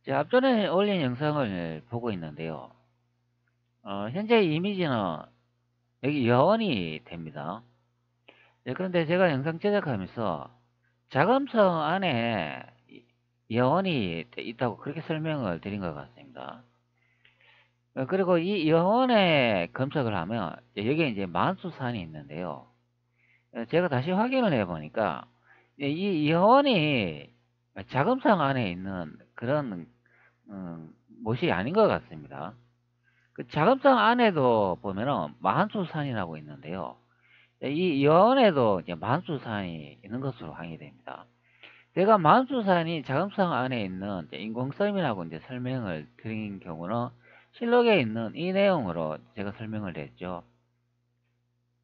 앞전에 올린 영상을 보고 있는데요. 현재 이미지는 여기 여원이 됩니다. 그런데 제가 영상 제작하면서 자금성 안에 여원이 있다고 그렇게 설명을 드린 것 같습니다. 그리고 이 여원에 검색을 하면 여기에 이제 만수산이 있는데요. 제가 다시 확인을 해보니까 이 여원이 자금성 안에 있는 그런 못이 아닌 것 같습니다. 그 자금성 안에도 보면은 만수산이라고 있는데요. 이 여원에도 이제 만수산이 있는 것으로 확인됩니다. 제가 만수산이 자금성 안에 있는 이제 인공섬이라고 이제 설명을 드린 경우는 실록에 있는 이 내용으로 제가 설명을 했죠.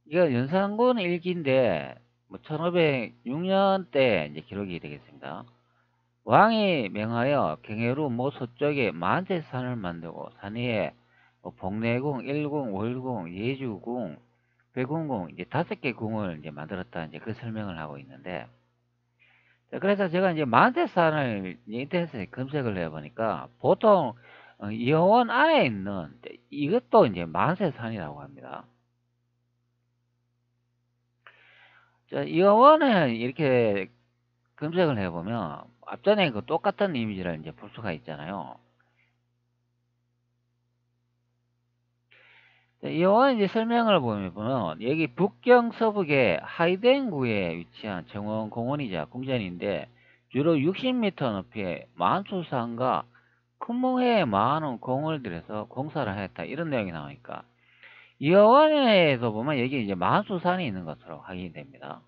이거 연산군 일기인데 1506년 때 이제 기록이 되겠습니다. 왕이 명하여 경혜루 모 서쪽에 만세산을 만들고 산 위에 복내궁, 일궁, 월궁, 예주궁, 백운궁 이제 5개 궁을 이제 만들었다 이제 그 설명을 하고 있는데, 자, 그래서 제가 이제 만세산을 인터넷에 검색을 해보니까 보통 여원 안에 있는 이것도 이제 만세산이라고 합니다. 자, 여원을 이렇게 검색을 해보면 앞전에 그 똑같은 이미지를 이제 볼 수가 있잖아요. 여원 이제 설명을 보면 여기 북경 서북의 하이덴구에 위치한 정원 공원이자 궁전인데 주로 60m 높이의 만수산과 큰몽해에 많은 공을 들여서 공사를 했다 이런 내용이 나오니까 여원에도 보면 여기 이제 만수산이 있는 것으로 확인이 됩니다.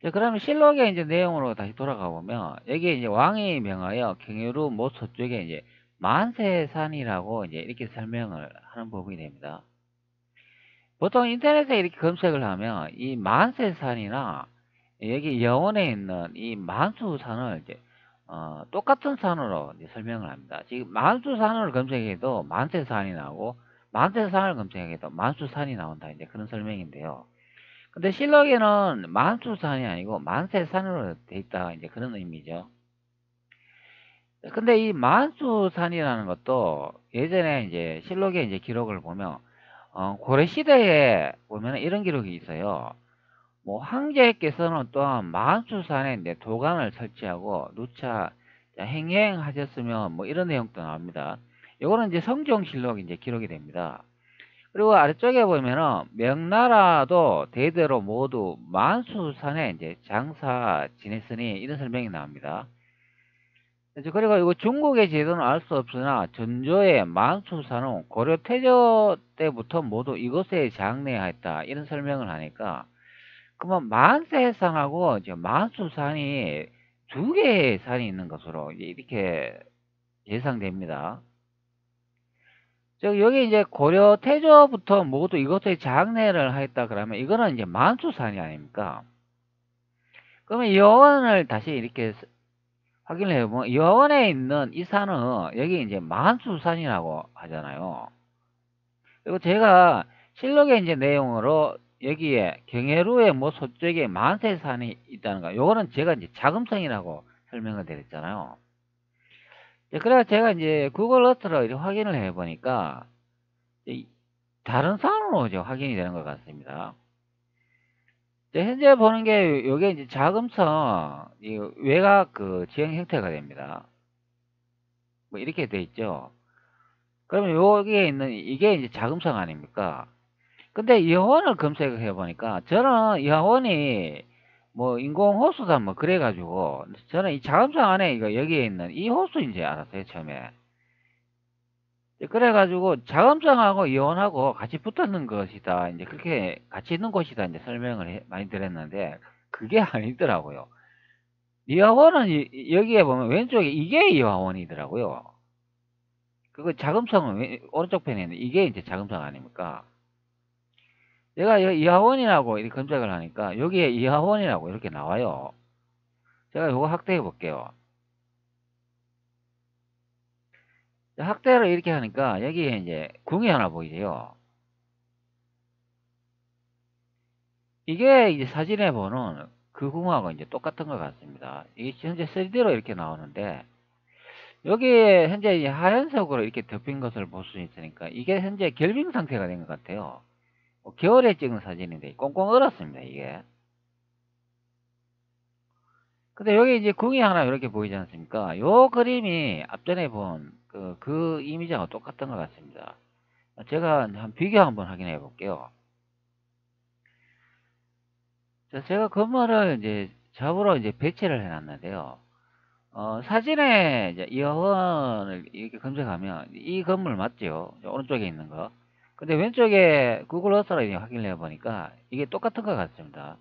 자, 그러면 실록의 이제 내용으로 다시 돌아가 보면 여기 이제 왕이 명하여 경유루 모 서쪽에 이제 만세산이라고 이제 이렇게 설명을 하는 부분이 됩니다. 보통 인터넷에 이렇게 검색을 하면 이 만세산이나 여기 여원에 있는 이 만수산을 이제 똑같은 산으로 이제 설명을 합니다. 지금 만수산을 검색해도 만세산이 나오고 만세산을 검색해도 만수산이 나온다 이제 그런 설명인데요. 근데 실록에는 만수산이 아니고 만세산으로 돼 있다 이제 그런 의미죠. 근데 이 만수산이라는 것도 예전에 이제 실록의 이제 기록을 보면 고려 시대에 보면 이런 기록이 있어요. 뭐 황제께서는 또한 만수산에 이제 도관을 설치하고 누차 행행하셨으면 뭐 이런 내용도 나옵니다. 요거는 이제 성종실록이 이제 기록이 됩니다. 그리고 아래쪽에 보면은 명나라도 대대로 모두 만수산에 이제 장사 지냈으니 이런 설명이 나옵니다. 그리고 이거 중국의 제도는 알 수 없으나 전조의 만수산은 고려 태조 때부터 모두 이곳에 장래하였다 이런 설명을 하니까 그러면 만세산하고 이제 만수산이 두 개의 산이 있는 것으로 이제 이렇게 예상됩니다. 여기 이제 고려 태조부터 모두 이것에 장례를 하였다 그러면 이거는 이제 만수산이 아닙니까? 그러면 여원을 다시 이렇게 확인을 해보면 여원에 있는 이 산은 여기 이제 만수산이라고 하잖아요. 그리고 제가 실록의 이제 내용으로 여기에 경혜루의 뭐 서쪽에 만세산이 있다는 거, 요거는 제가 이제 자금성이라고 설명을 드렸잖아요. 그래서 제가 이제 구글 어트로 이렇게 확인을 해보니까 다른 산으로 이제 확인이 되는 것 같습니다. 현재 보는 게 요게 이제 자금성 이 외곽 그 지형 형태가 됩니다. 뭐 이렇게 돼 있죠. 그러면 여기에 있는 이게 이제 자금성 아닙니까? 근데 여원을 검색을 해보니까 저는 여원이 뭐 인공호수다 뭐 그래가지고 저는 이 자금성 안에 이거 여기에 있는 이 호수인 줄 알았어요 처음에. 그래가지고 자금성하고 여원하고 같이 붙었는 것이다 이제 그렇게 같이 있는 곳이다 이제 설명을 많이 드렸는데 그게 아니더라고요. 여원은 여기에 보면 왼쪽에 이게 여원이더라고요. 그거 자금성은 오른쪽 편에 있는 이게 이제 자금성 아닙니까? 내가 이하원이라고 이렇게 검색을 하니까 여기에 이하원이라고 이렇게 나와요. 제가 이거 확대해 볼게요. 확대를 이렇게 하니까 여기에 이제 궁이 하나 보이세요. 이게 이제 사진에 보는 그 구멍하고 이제 똑같은 것 같습니다. 이게 현재 3D로 이렇게 나오는데, 여기에 현재 이 하얀색으로 이렇게 덮인 것을 볼 수 있으니까, 이게 현재 결빙 상태가 된 것 같아요. 겨울에 찍은 사진인데, 꽁꽁 얼었습니다, 이게. 근데 여기 이제 궁이 하나 이렇게 보이지 않습니까? 요 그림이 앞전에 본 그 이미지하고 똑같은 것 같습니다. 제가 한 비교 한번 확인해 볼게요. 자, 제가 건물을 이제 잡으러 이제 배치를 해 놨는데요. 사진에 이제 이화원을 이렇게 검색하면 이 건물 맞죠? 오른쪽에 있는 거. 근데 왼쪽에 구글 어스로 이제 확인을 해 보니까 이게 똑같은 것 같습니다.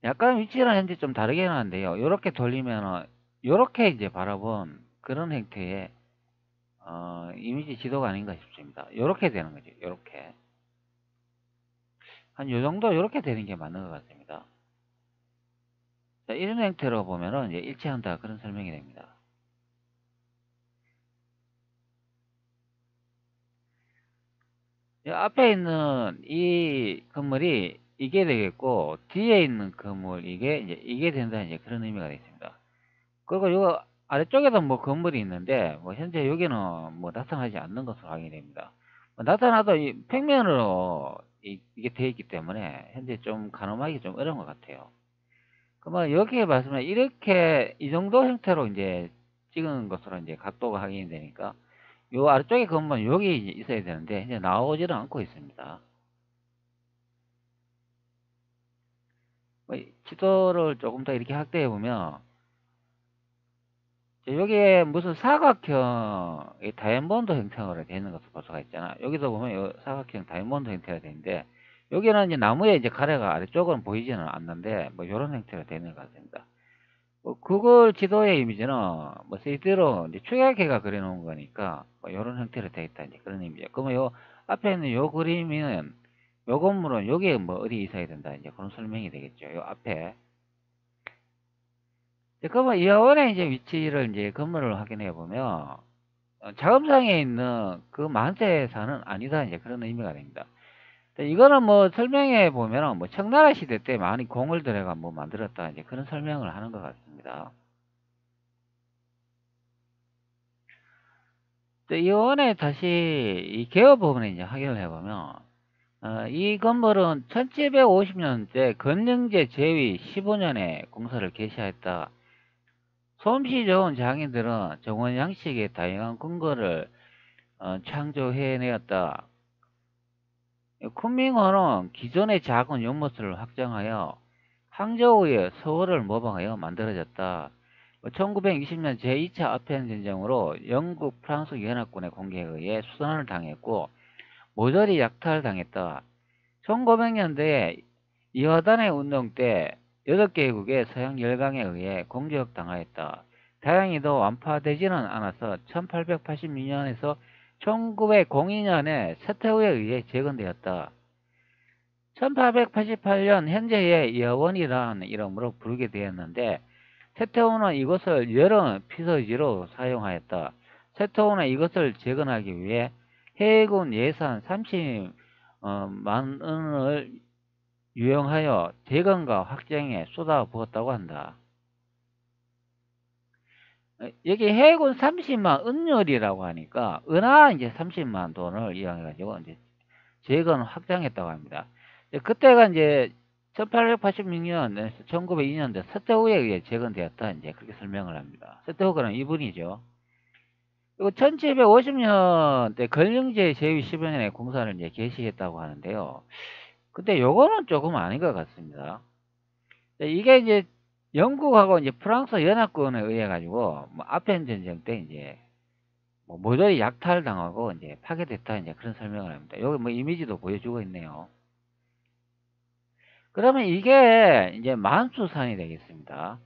약간 위치랑 현재 좀 다르긴 하는데요. 요렇게 돌리면은 요렇게 이제 바라본 그런 형태의 이미지 지도가 아닌가 싶습니다. 요렇게 되는 거죠. 요렇게. 한 요 정도 요렇게 되는 게 맞는 것 같습니다. 자, 이런 형태로 보면은 이제 일치한다 그런 설명이 됩니다. 이 앞에 있는 이 건물이 이게 되겠고 뒤에 있는 건물 이게 된다 이제 그런 의미가 되겠습니다. 그리고 요 아래쪽에도 뭐 건물이 있는데 뭐 현재 여기는 뭐 나타나지 않는 것으로 확인이 됩니다. 뭐 나타나도 이 평면으로 이게 되어 있기 때문에 현재 좀 가늠하기 좀 어려운 것 같아요. 그러면 여기에 말씀에 이렇게 이 정도 형태로 이제 찍은 것으로 이제 각도가 확인이 되니까 요 아래쪽에 건물은 여기 이제 있어야 되는데 이제 나오지는 않고 있습니다. 뭐 지도를 조금 더 이렇게 확대해 보면 여기에 무슨 사각형 다이아몬드 형태로 되어 있는 것을 볼 수가 있잖아. 여기도 보면 요 사각형 다이아몬드 형태가 되는데 여기는 이제 나무에 이제 가래가 아래쪽은 보이지는 않는데 뭐 이런 형태로 되어 있는 것 같습니다. 구글 지도의 이미지는 뭐 3D로 이제 축약해가 그려놓은 거니까 뭐 이런 형태로 되어 있다 이제 그런 의미죠. 그러면 요 앞에 있는 요 그림은 요 건물은 여기에 뭐 어디 있어야 된다 이제 그런 설명이 되겠죠. 요 앞에. 그러면 이 화원의 이제 위치를 이제 건물을 확인해 보면 자금상에 있는 그 만세사는 아니다 이제 그런 의미가 됩니다. 이거는 뭐 설명해 보면은 뭐 청나라 시대 때 많이 공을 들여가 뭐 만들었다 이제 그런 설명을 하는 것 같습니다. 이 원에 다시 이 개요 부분에 이제 확인을 해보면 이 건물은 1750년대 건영제 제위 15년에 공사를 개시하였다. 솜씨 좋은 장인들은 정원 양식의 다양한 근거를 창조해내었다. 쿤밍호는 기존의 작은 연못을 확장하여 항저우의 서울을 모방하여 만들어졌다. 1920년 제2차 아편 전쟁으로 영국 프랑스 연합군의 공격에 의해 수선을 당했고 모조리 약탈당했다. 1900년대에 이화단의 운동 때 8개국의 서양 열강에 의해 공격당하였다. 다행히도 완파되지는 않아서 1886년에서 1902년에 세태우에 의해 재건되었다. 1888년 현재의 여원이라는 이름으로 부르게 되었는데 세태우는 이것을 여러 피서지로 사용하였다. 세태우는 이것을 재건하기 위해 해군 예산 30만 원을 유용하여 재건과 확장에 쏟아부었다고 한다. 여기 해군 30만 은율이라고 하니까 은하 이제 30만 돈을 이용해가지고 이제 재건 확장했다고 합니다. 그때가 이제 1886년에서 1902년대 서태후에 의해 재건되었다 이제 그렇게 설명을 합니다. 서태후가 이분이죠. 그리고 1750년대 건영제 제위 15년에 공사를 이제 개시했다고 하는데요. 근데 요거는 조금 아닌 것 같습니다. 이게 이제 영국하고 이제 프랑스 연합군에 의해 가지고 뭐 아편 전쟁 때 이제 뭐 모조리 약탈당하고 이제 파괴됐다 이제 그런 설명을 합니다. 여기 뭐 이미지도 보여주고 있네요. 그러면 이게 이제 만수산이 되겠습니다.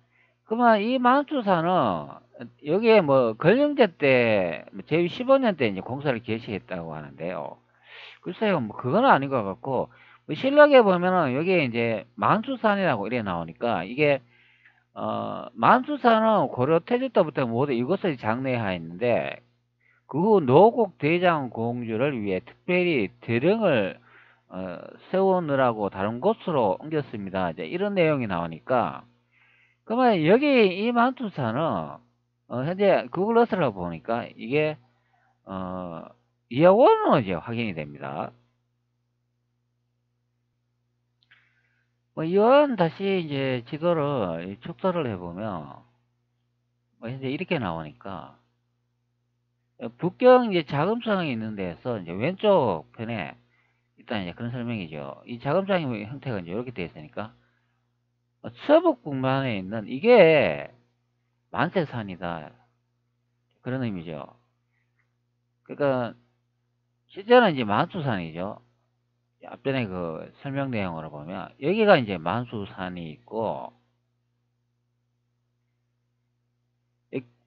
그러면 이 만수산은 여기에 뭐 건영제 때 제 15년 때 이제 공사를 개시했다고 하는데요. 글쎄요, 뭐 그건 아닌 것 같고 뭐 실록에 보면은 여기에 이제 만수산이라고 이래 나오니까 이게 만수산은 고려 태조 때부터 모두 이것을 장래하였는데 그 후 노국 대장 공주를 위해 특별히 대령을 세우느라고 다른 곳으로 옮겼습니다. 이제 이런 내용이 나오니까, 그러면 여기 이 만투사는, 현재 구글 어스를 보니까 이게, 이하원으로 이제 확인이 됩니다. 이원 다시 이제 지도를 축소를 해보면, 현재 이렇게 나오니까, 북경 이제 자금성이 있는 데에서 이제 왼쪽 편에 일단 이제 그런 설명이죠. 이 자금장의 형태가 이제 이렇게 되어 있으니까 서북 북만에 있는 이게 만세산이다 그런 의미죠. 그러니까 실제는 이제 만수산이죠. 앞전에 그 설명 내용으로 보면 여기가 이제 만수산이 있고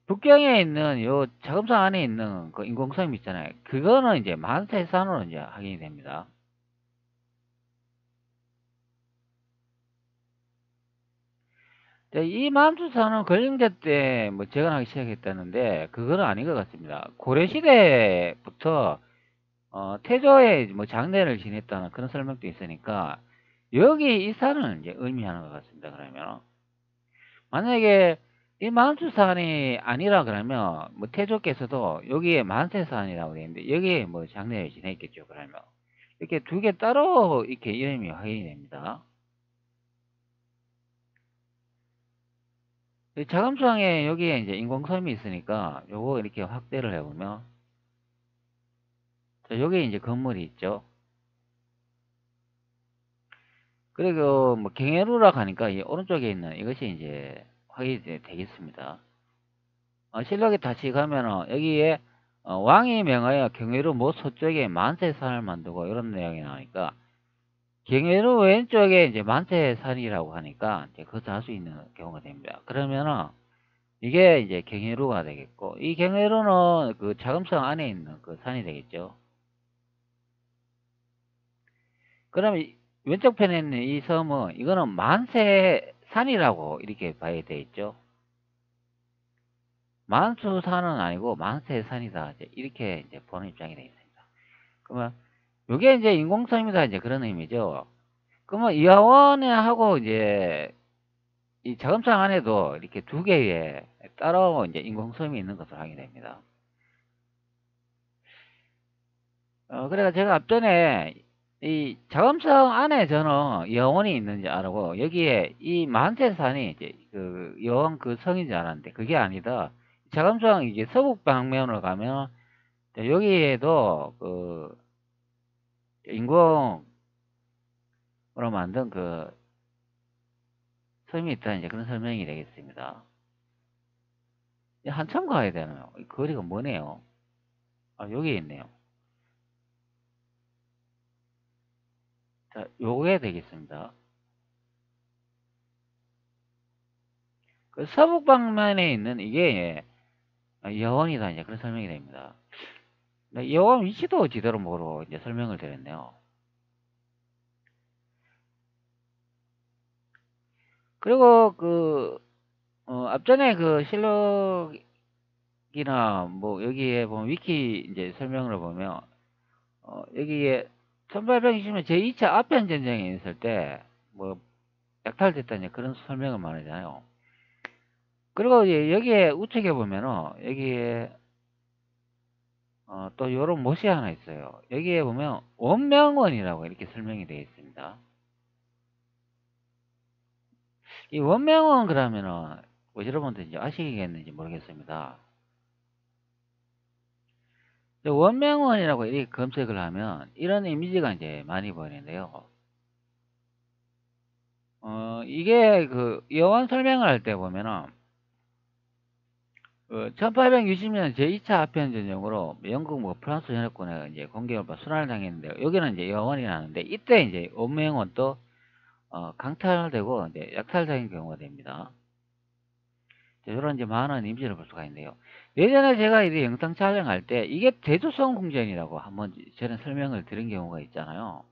북경에 있는 요 자금성 안에 있는 그 인공섬 있잖아요. 그거는 이제 만세산으로 이제 확인이 됩니다. 이 만수산은 걸림대 때 뭐 재건하기 시작했다는데 그거는 아닌 것 같습니다. 고려시대부터 태조에 뭐 장례를 지냈다는 그런 설명도 있으니까 여기 이 산을 이제 의미하는 것 같습니다. 그러면 만약에 이 만수산이 아니라 그러면 뭐 태조께서도 여기에 만세산이라고 되어 있는데 여기에 뭐 장례를 지냈겠죠. 그러면 이렇게 두 개 따로 이렇게 이름이 확인이 됩니다. 자금수항에 여기에 이제 인공섬이 있으니까 요거 이렇게 확대를 해보면 자, 여기 이제 건물이 있죠. 그리고 뭐 경회루라 하니까 이 오른쪽에 있는 이것이 이제 확인이 되겠습니다. 실록에 다시 가면은 여기에 왕이 명하여 경회루 모 서쪽에 만세산을 만들고 이런 내용이 나오니까 경회루 왼쪽에 이제 만세산이라고 하니까 이제 그것을 알 수 있는 경우가 됩니다. 그러면은 이게 이제 경회루가 되겠고 이 경회루는 그 자금성 안에 있는 그 산이 되겠죠. 그러면 왼쪽 편에 있는 이 섬은 이거는 만세산이라고 이렇게 봐야 되겠죠. 만수산은 아니고 만세산이다. 이렇게 이제 보는 입장이 되겠습니다. 그러면 이게 이제 인공섬이다. 이제 그런 의미죠. 그러면 이하원하고 이제 이 자금성 안에도 이렇게 두 개의 따로 이제 인공섬이 있는 것을 하게 됩니다. 그래서 제가 앞전에 이 자금성 안에 저는 여원이 있는지 알고 여기에 이 만세산이 이제 그 여원 그 성인 줄 알았는데 그게 아니다. 자금성 이제 서북 방면으로 가면 여기에도 그 인공으로 만든 그 섬이 있다 이제 그런 설명이 되겠습니다. 한참 가야 되나요? 이 거리가 뭐네요. 여기 있네요. 자, 요게 되겠습니다. 그 서북 방면에 있는 이게 여원이다 이제 그런 설명이 됩니다. 여원 위치도 제대로 모르고 이제 설명을 드렸네요. 그리고 그 앞전에 그 실록이나 뭐 여기에 보면 위키 이제 설명을 보면 여기에 1820년 제2차 아편 전쟁에 있을 때 뭐 약탈됐다 이제 그런 설명을 말하잖아요. 그리고 이제 여기에 우측에 보면은 여기에 또 요런 못이 하나 있어요. 여기에 보면 원명원이라고 이렇게 설명이 되어 있습니다. 이 원명원 그러면은 뭐 여러분들 이제 아시겠는지 모르겠습니다. 원명원이라고 이렇게 검색을 하면 이런 이미지가 이제 많이 보이는데요. 이게 그 여원 설명을 할 때 보면은 1860년 제2차 아편 전쟁으로 영국 뭐 프랑스 연합군에 이제 공격을 순환을 당했는데 여기는 이제 여원이 나는데 이때 이제 원명원도 강탈되고 이제 약탈당한 경우가 됩니다. 이런 이제 많은 이미지를 볼 수가 있는데요. 예전에 제가 이 영상 촬영할 때 이게 대조성 궁전이라고 한번 저는 설명을 드린 경우가 있잖아요.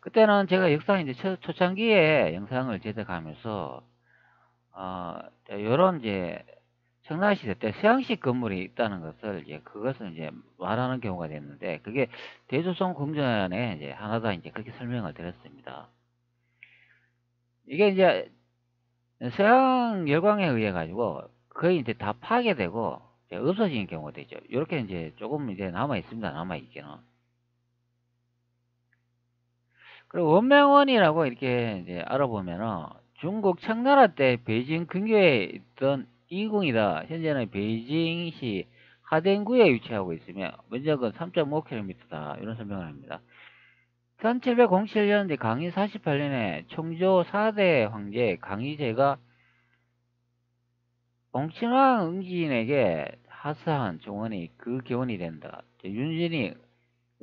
그때는 제가 역사 이제 초창기에 영상을 제작하면서 요런 이제 청나라 시대 때 서양식 건물이 있다는 것을 이제 그것을 이제 말하는 경우가 됐는데 그게 대조선 궁전의 이제 하나다 이제 그렇게 설명을 드렸습니다. 이게 이제 서양 열광에 의해 가지고 거의 이제 다 파괴되고 이제 없어지는 경우가 되죠. 이렇게 이제 조금 이제 남아 있습니다. 남아 있기는. 그리고 원명원이라고 이렇게 이제 알아보면은 중국 청나라 때 베이징 근교에 있던 이궁이다. 현재는 베이징시 하댕구에 위치하고 있으며 면적은 3.5km다. 이런 설명을 합니다. 1707년 강희 48년에 청조 4대 황제 강희제가 봉친왕 응진에게 하사한 종언이 그 교훈이 된다. 윤진이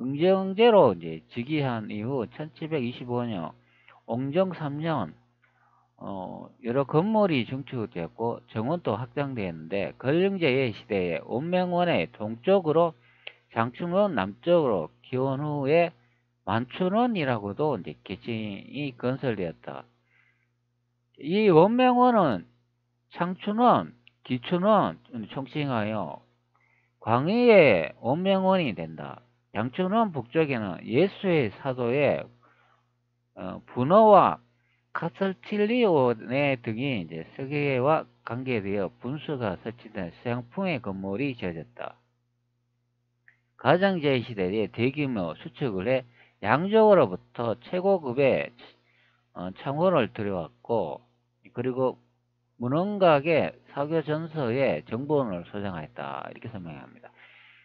응정제로 이제 즉위한 이후 1725년 옹정 3년 여러 건물이 증축되었고 정원도 확장되었는데 건릉제의 시대에 온명원의 동쪽으로 장충원 남쪽으로 기원 후에 만춘원이라고도 이제 계층이 건설되었다. 이 원명원은 창춘원, 기춘원 총칭하여 광의의 원명원이 된다. 장춘원 북쪽에는 예수의 사도의 분어와 카설틸리오네 등이 이제 서계와 관계되어 분수가 설치된 서양풍의 건물이 지어졌다. 가장제의 시대에 대규모 수축을 해 양쪽으로부터 최고급의 창호를 들여왔고 그리고 문흥각의 사교전서에 정본을 소장하였다. 이렇게 설명합니다.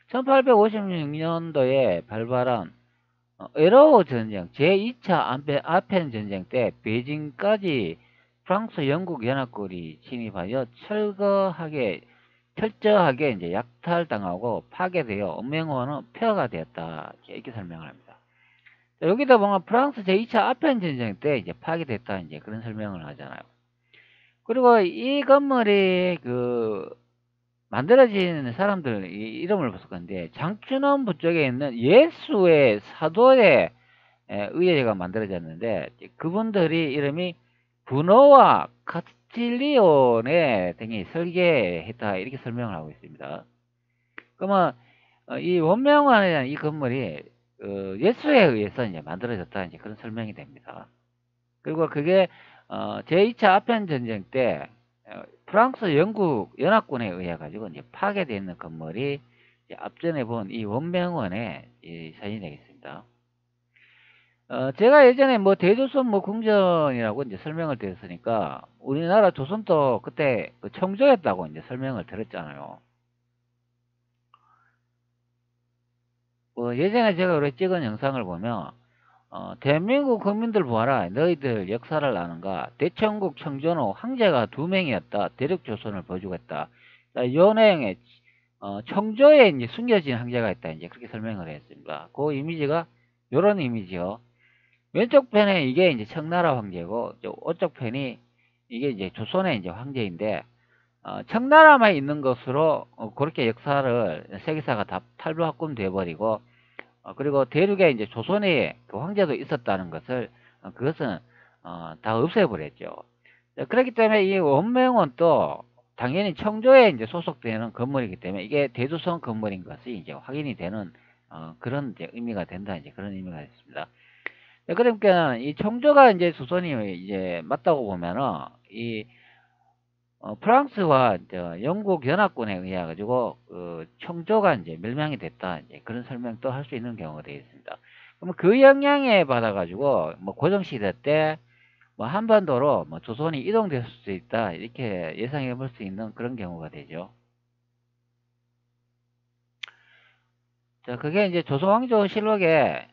1856년도에 발발한 에러오 전쟁, 제2차 아펜 전쟁 때 베이징까지 프랑스 영국 연합군이 진입하여 철저하게 이제 약탈당하고 파괴되어 엄명호는 폐허가 되었다. 이렇게 설명을 합니다. 여기다 보면 프랑스 제2차 아펜 전쟁 때 이제 파괴됐다. 이제 그런 설명을 하잖아요. 그리고 이 건물이 만들어진 사람들 이름을 봤을 건데 장춘원 쪽에 있는 예수의 사도에 의해가 만들어졌는데 그분들이 이름이 분호와 카스틸리오네 등이 설계했다 이렇게 설명을 하고 있습니다. 그러면 이 원명관에 대한 이 건물이 예수에 의해서 이제 만들어졌다 이제 그런 설명이 됩니다. 그리고 그게 제2차 아펜 전쟁 때 프랑스 영국 연합군에 의해 가지고 이제 파괴되어 있는 건물이 앞전에 본 이 원명원의 이 사진이 되겠습니다. 제가 예전에 뭐 대조선 뭐 궁전이라고 이제 설명을 드렸으니까 우리나라 조선도 그때 청조했다고 이제 설명을 드렸잖아요. 예전에 제가 우리 찍은 영상을 보면 대한민국 국민들 보아라. 너희들 역사를 아는가? 대청국 청조노 황제가 2명이었다. 대륙조선을 보여주겠다. 요 내용에 청조에 이제 숨겨진 황제가 있다. 이제 그렇게 설명을 했습니다. 그 이미지가 요런 이미지요. 왼쪽 편에 이게 이제 청나라 황제고, 오쪽 편이 이게 이제 조선의 이제 황제인데, 청나라만 있는 것으로 그렇게 역사를 세계사가 다 탈부합금 돼버리고, 그리고 대륙에 이제 조선의 그 황제도 있었다는 것을 그것은 다 없애버렸죠. 그렇기 때문에 이 원명은 또 당연히 청조에 이제 소속되는 건물이기 때문에 이게 대조선 건물인 것이 이제 확인이 되는 그런 이제 의미가 된다 이제 그런 의미가 있습니다. 그러니까 이 청조가 이제 조선이 이제 맞다고 보면은 이 프랑스와 영국 연합군에 의해 가지고 청조가 이제 멸망이 됐다 이제 그런 설명도 할 수 있는 경우가 되겠습니다. 그러면 그 영향에 받아 가지고 뭐 고종 시대 때 뭐 한반도로 뭐 조선이 이동될 수 있다 이렇게 예상해 볼 수 있는 그런 경우가 되죠. 자, 그게 이제 조선왕조실록에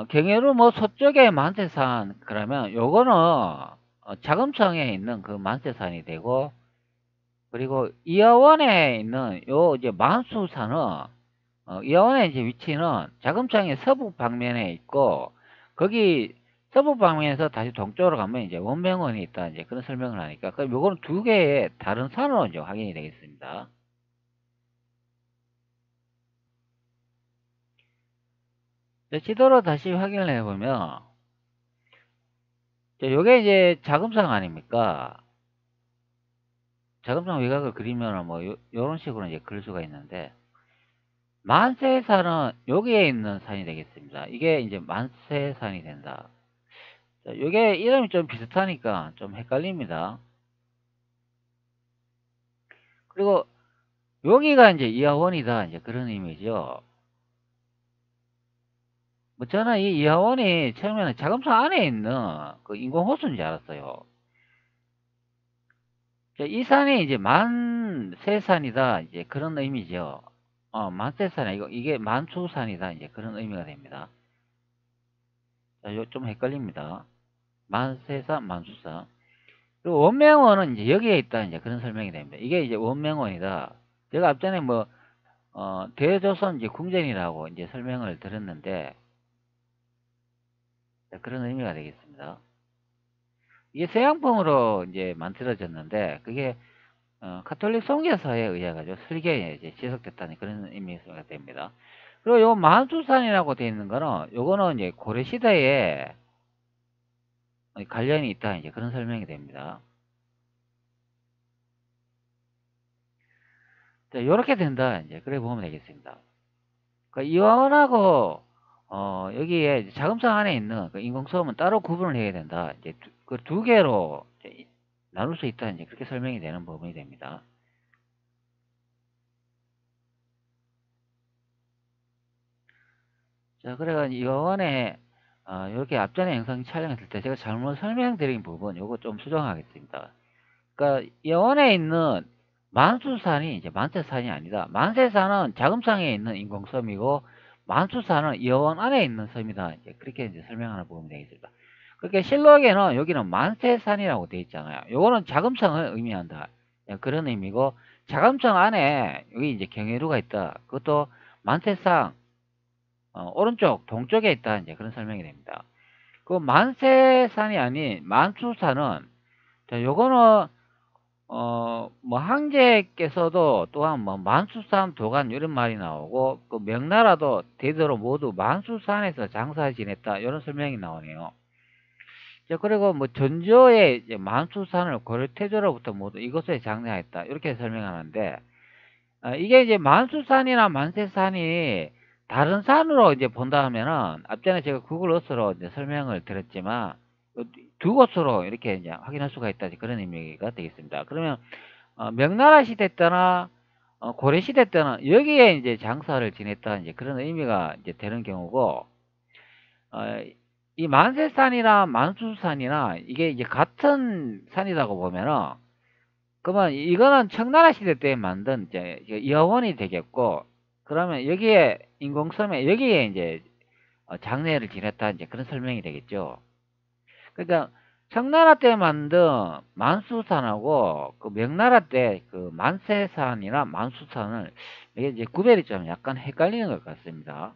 경혜로 뭐 서쪽에 만세산 그러면 요거는 자금성에 있는 그 만세산이 되고 그리고 이하원에 있는 요 이제 만수산은 이하원의 이제 위치는 자금성의 서북 방면에 있고 거기 서북 방면에서 다시 동쪽으로 가면 이제 원명원이 있다 이제 그런 설명을 하니까 그럼 요거는 두 개의 다른 산으로 이제 확인이 되겠습니다. 지도로 다시 확인을 해보면 요게 이제 자금성 아닙니까? 자금성 외곽을 그리면은 뭐 요런 식으로 이제 그릴 수가 있는데, 만세산은 여기에 있는 산이 되겠습니다. 이게 이제 만세산이 된다. 자, 요게 이름이 좀 비슷하니까 좀 헷갈립니다. 그리고 여기가 이제 이하원이다, 이제 그런 의미죠. 뭐 저는 이 이하원이 처음에는 자금성 안에 있는 그 인공호수인 줄 알았어요. 자, 이 산이 이제 만세산이다, 이제 그런 의미죠. 만세산이 이게 만수산이다, 이제 그런 의미가 됩니다. 자, 좀 헷갈립니다. 만세산, 만수산. 그리고 원명원은 이제 여기에 있다, 이제 그런 설명이 됩니다. 이게 이제 원명원이다. 제가 앞전에 뭐, 대조선 이제 궁전이라고 이제 설명을 드렸는데, 그런 의미가 되겠습니다. 이게 서양풍으로 이제 만들어졌는데, 그게, 가톨릭 성교사에 의해 가지고 설계에 이제 지속됐다는 그런 의미가 됩니다. 그리고 요 만수산이라고 되어 있는 거는, 요거는 이제 고려시대에 관련이 있다, 이제 그런 설명이 됩니다. 자, 요렇게 된다, 이제 그래 보면 되겠습니다. 그 이완하고 여기에 이제 자금성 안에 있는 그 인공소음은 따로 구분을 해야 된다. 이제 그 두 개로 이제 나눌 수 있다. 이제 그렇게 설명이 되는 부분이 됩니다. 자, 그래가 이완에 이렇게 앞전에 영상 촬영했을 때 제가 잘못 설명드린 부분 요거 좀 수정하겠습니다. 그러니까 이완에 있는 만수산이 이제 만세산이 아니다. 만세산은 자금성에 있는 인공섬이고 만수산은 이어원 안에 있는 섬이다. 이제 그렇게 이제 설명하는 부분이 되겠습니다. 그렇게 실록에는 여기는 만세산이라고 되어 있잖아요. 요거는 자금성을 의미한다. 그런 의미고 자금성 안에 여기 이제 경계루가 있다. 그것도 만세상 오른쪽 동쪽에 있다. 이제 그런 설명이 됩니다. 그 만세산이 아닌 만수산은 자, 요거는 뭐 황제께서도 또한 뭐 만수산 도간 이런 말이 나오고 그 명나라도 대대로 모두 만수산에서 장사 지냈다 이런 설명이 나오네요. 자, 그리고 뭐 전조에 이제 만수산을 고려태조로부터 모두 이곳에 장사했다 이렇게 설명하는데 이게 이제 만수산이나 만세산이 다른 산으로 이제 본다 하면은 앞전에 제가 구글 어스로 이제 설명을 드렸지만 두 곳으로 이렇게 이제 확인할 수가 있다 그런 의미가 되겠습니다. 그러면 명나라 시대 때나 고려 시대 때는 여기에 이제 장사를 지냈다 이제 그런 의미가 이제 되는 경우고 어, 이 만세산이나 만수산이나 이게 이제 같은 산이라고 보면은 그러면 이거는 청나라 시대 때 만든 이제 여원이 되겠고 그러면 여기에 인공섬에 여기에 이제 장례를 지냈다 이제 그런 설명이 되겠죠. 그러니까 청나라 때 만든 만수산하고 그 명나라 때 그 만세산이나 만수산을 이게 이제 구별이 좀 약간 헷갈리는 것 같습니다.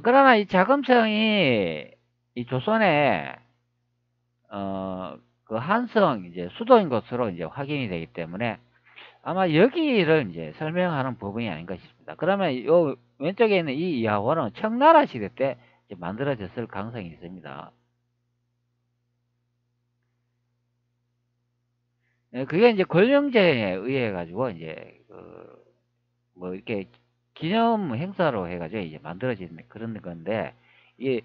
그러나 이 자금성이 이 조선에 그 한성 이제 수도인 것으로 이제 확인이 되기 때문에 아마 여기를 이제 설명하는 부분이 아닌가 싶습니다. 그러면 요 왼쪽에 있는 이 이하원은 청나라 시대 때 이제 만들어졌을 가능성이 있습니다. 그게 이제 권령제에 의해 가지고 이제 그 뭐 이렇게 기념 행사로 해가지고 이제 만들어진 그런 건데 이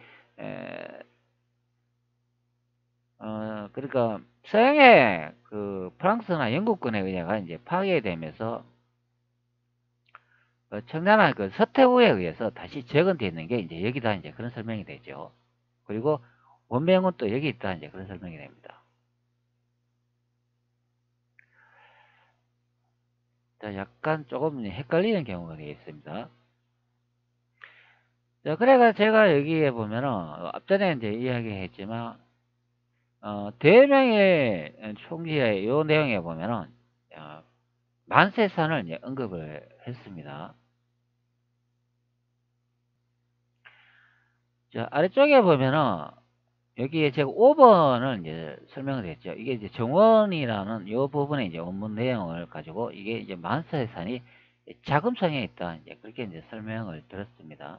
그러니까 서양의 그 프랑스나 영국군에 의해가 이제 파괴되면서 청나라 그 서태후에 의해서 다시 재건되어 있는 게 이제 여기다 이제 그런 설명이 되죠. 그리고 원명은 또 여기 있다 이제 그런 설명이 됩니다. 자, 약간 조금 헷갈리는 경우가 되겠습니다. 자, 그래가 제가 여기에 보면은 앞전에 이제 이야기했지만 대명의 총지의 요 내용에 보면은 만세산을 이제 언급을 했습니다. 자, 아래쪽에 보면은 여기에 제가 5번을 이제 설명을 했죠. 이게 이제 정원이라는 요 부분의 이제 원문 내용을 가지고 이게 이제 만세산이 자금성에 있다. 이제 그렇게 이제 설명을 드렸습니다.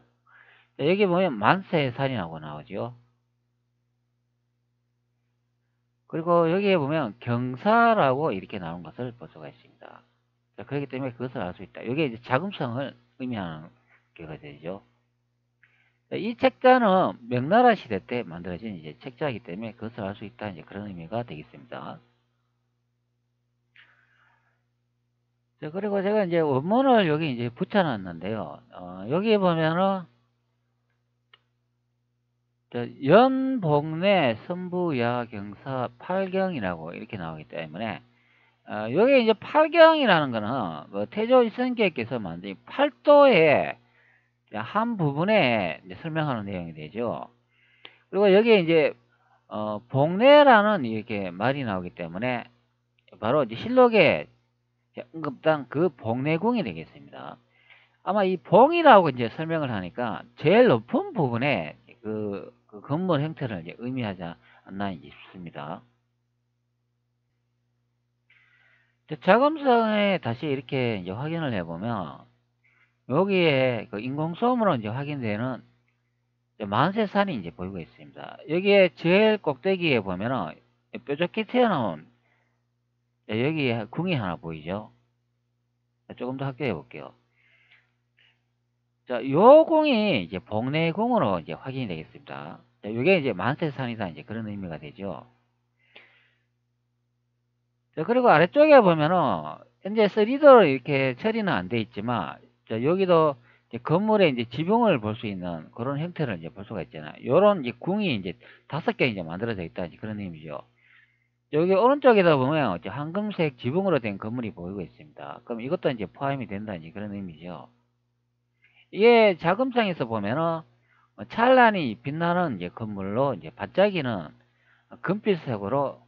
자, 여기 보면 만세산이라고 나오죠. 그리고 여기에 보면 경사라고 이렇게 나온 것을 볼 수가 있습니다. 자, 그렇기 때문에 그것을 알 수 있다. 이게 이제 자금성을 의미하는 게가 되죠. 자, 이 책자는 명나라 시대 때 만들어진 이제 책자이기 때문에 그것을 알 수 있다. 이제 그런 의미가 되겠습니다. 자, 그리고 제가 이제 원문을 여기 이제 붙여놨는데요. 여기 보면은 연복내 선부야경사 팔경이라고 이렇게 나오기 때문에 여기 이제 팔경이라는 거는 뭐 태조 이성계께서 만든 팔도의 한 부분에 이제 설명하는 내용이 되죠. 그리고 여기에 이제 복내라는 이렇게 말이 나오기 때문에 바로 이제 실록에 언급한 그 복내궁이 되겠습니다. 아마 이 봉이라고 이제 설명을 하니까 제일 높은 부분에 그 건물 형태를 이제 의미하지 않나 싶습니다. 자금성에 다시 이렇게 이제 확인을 해보면 여기에 그 인공소음으로 이제 확인되는 만세산이 이제 보이고 있습니다. 여기에 제일 꼭대기에 보면은 뾰족히 튀어나온 여기에 궁이 하나 보이죠? 조금 더 확대해 볼게요. 자, 요 궁이 이제 복내궁으로 이제 확인이 되겠습니다. 자, 요게 이제 만세산이다 이제 그런 의미가 되죠. 자, 그리고 아래쪽에 보면은 현재 3D로 이렇게 처리는 안 돼 있지만 자, 여기도 이제 건물의 이제 지붕을 볼 수 있는 그런 형태를 이제 볼 수가 있잖아요. 요런 이제 궁이 이제 5개 이제 만들어져 있다 이제 그런 의미죠. 여기 오른쪽에다 보면 이제 황금색 지붕으로 된 건물이 보이고 있습니다. 그럼 이것도 이제 포함이 된다 이제 그런 의미죠. 이게 자금성에서 보면은 찬란히 빛나는 이제 건물로 이제 반짝이는 금빛색으로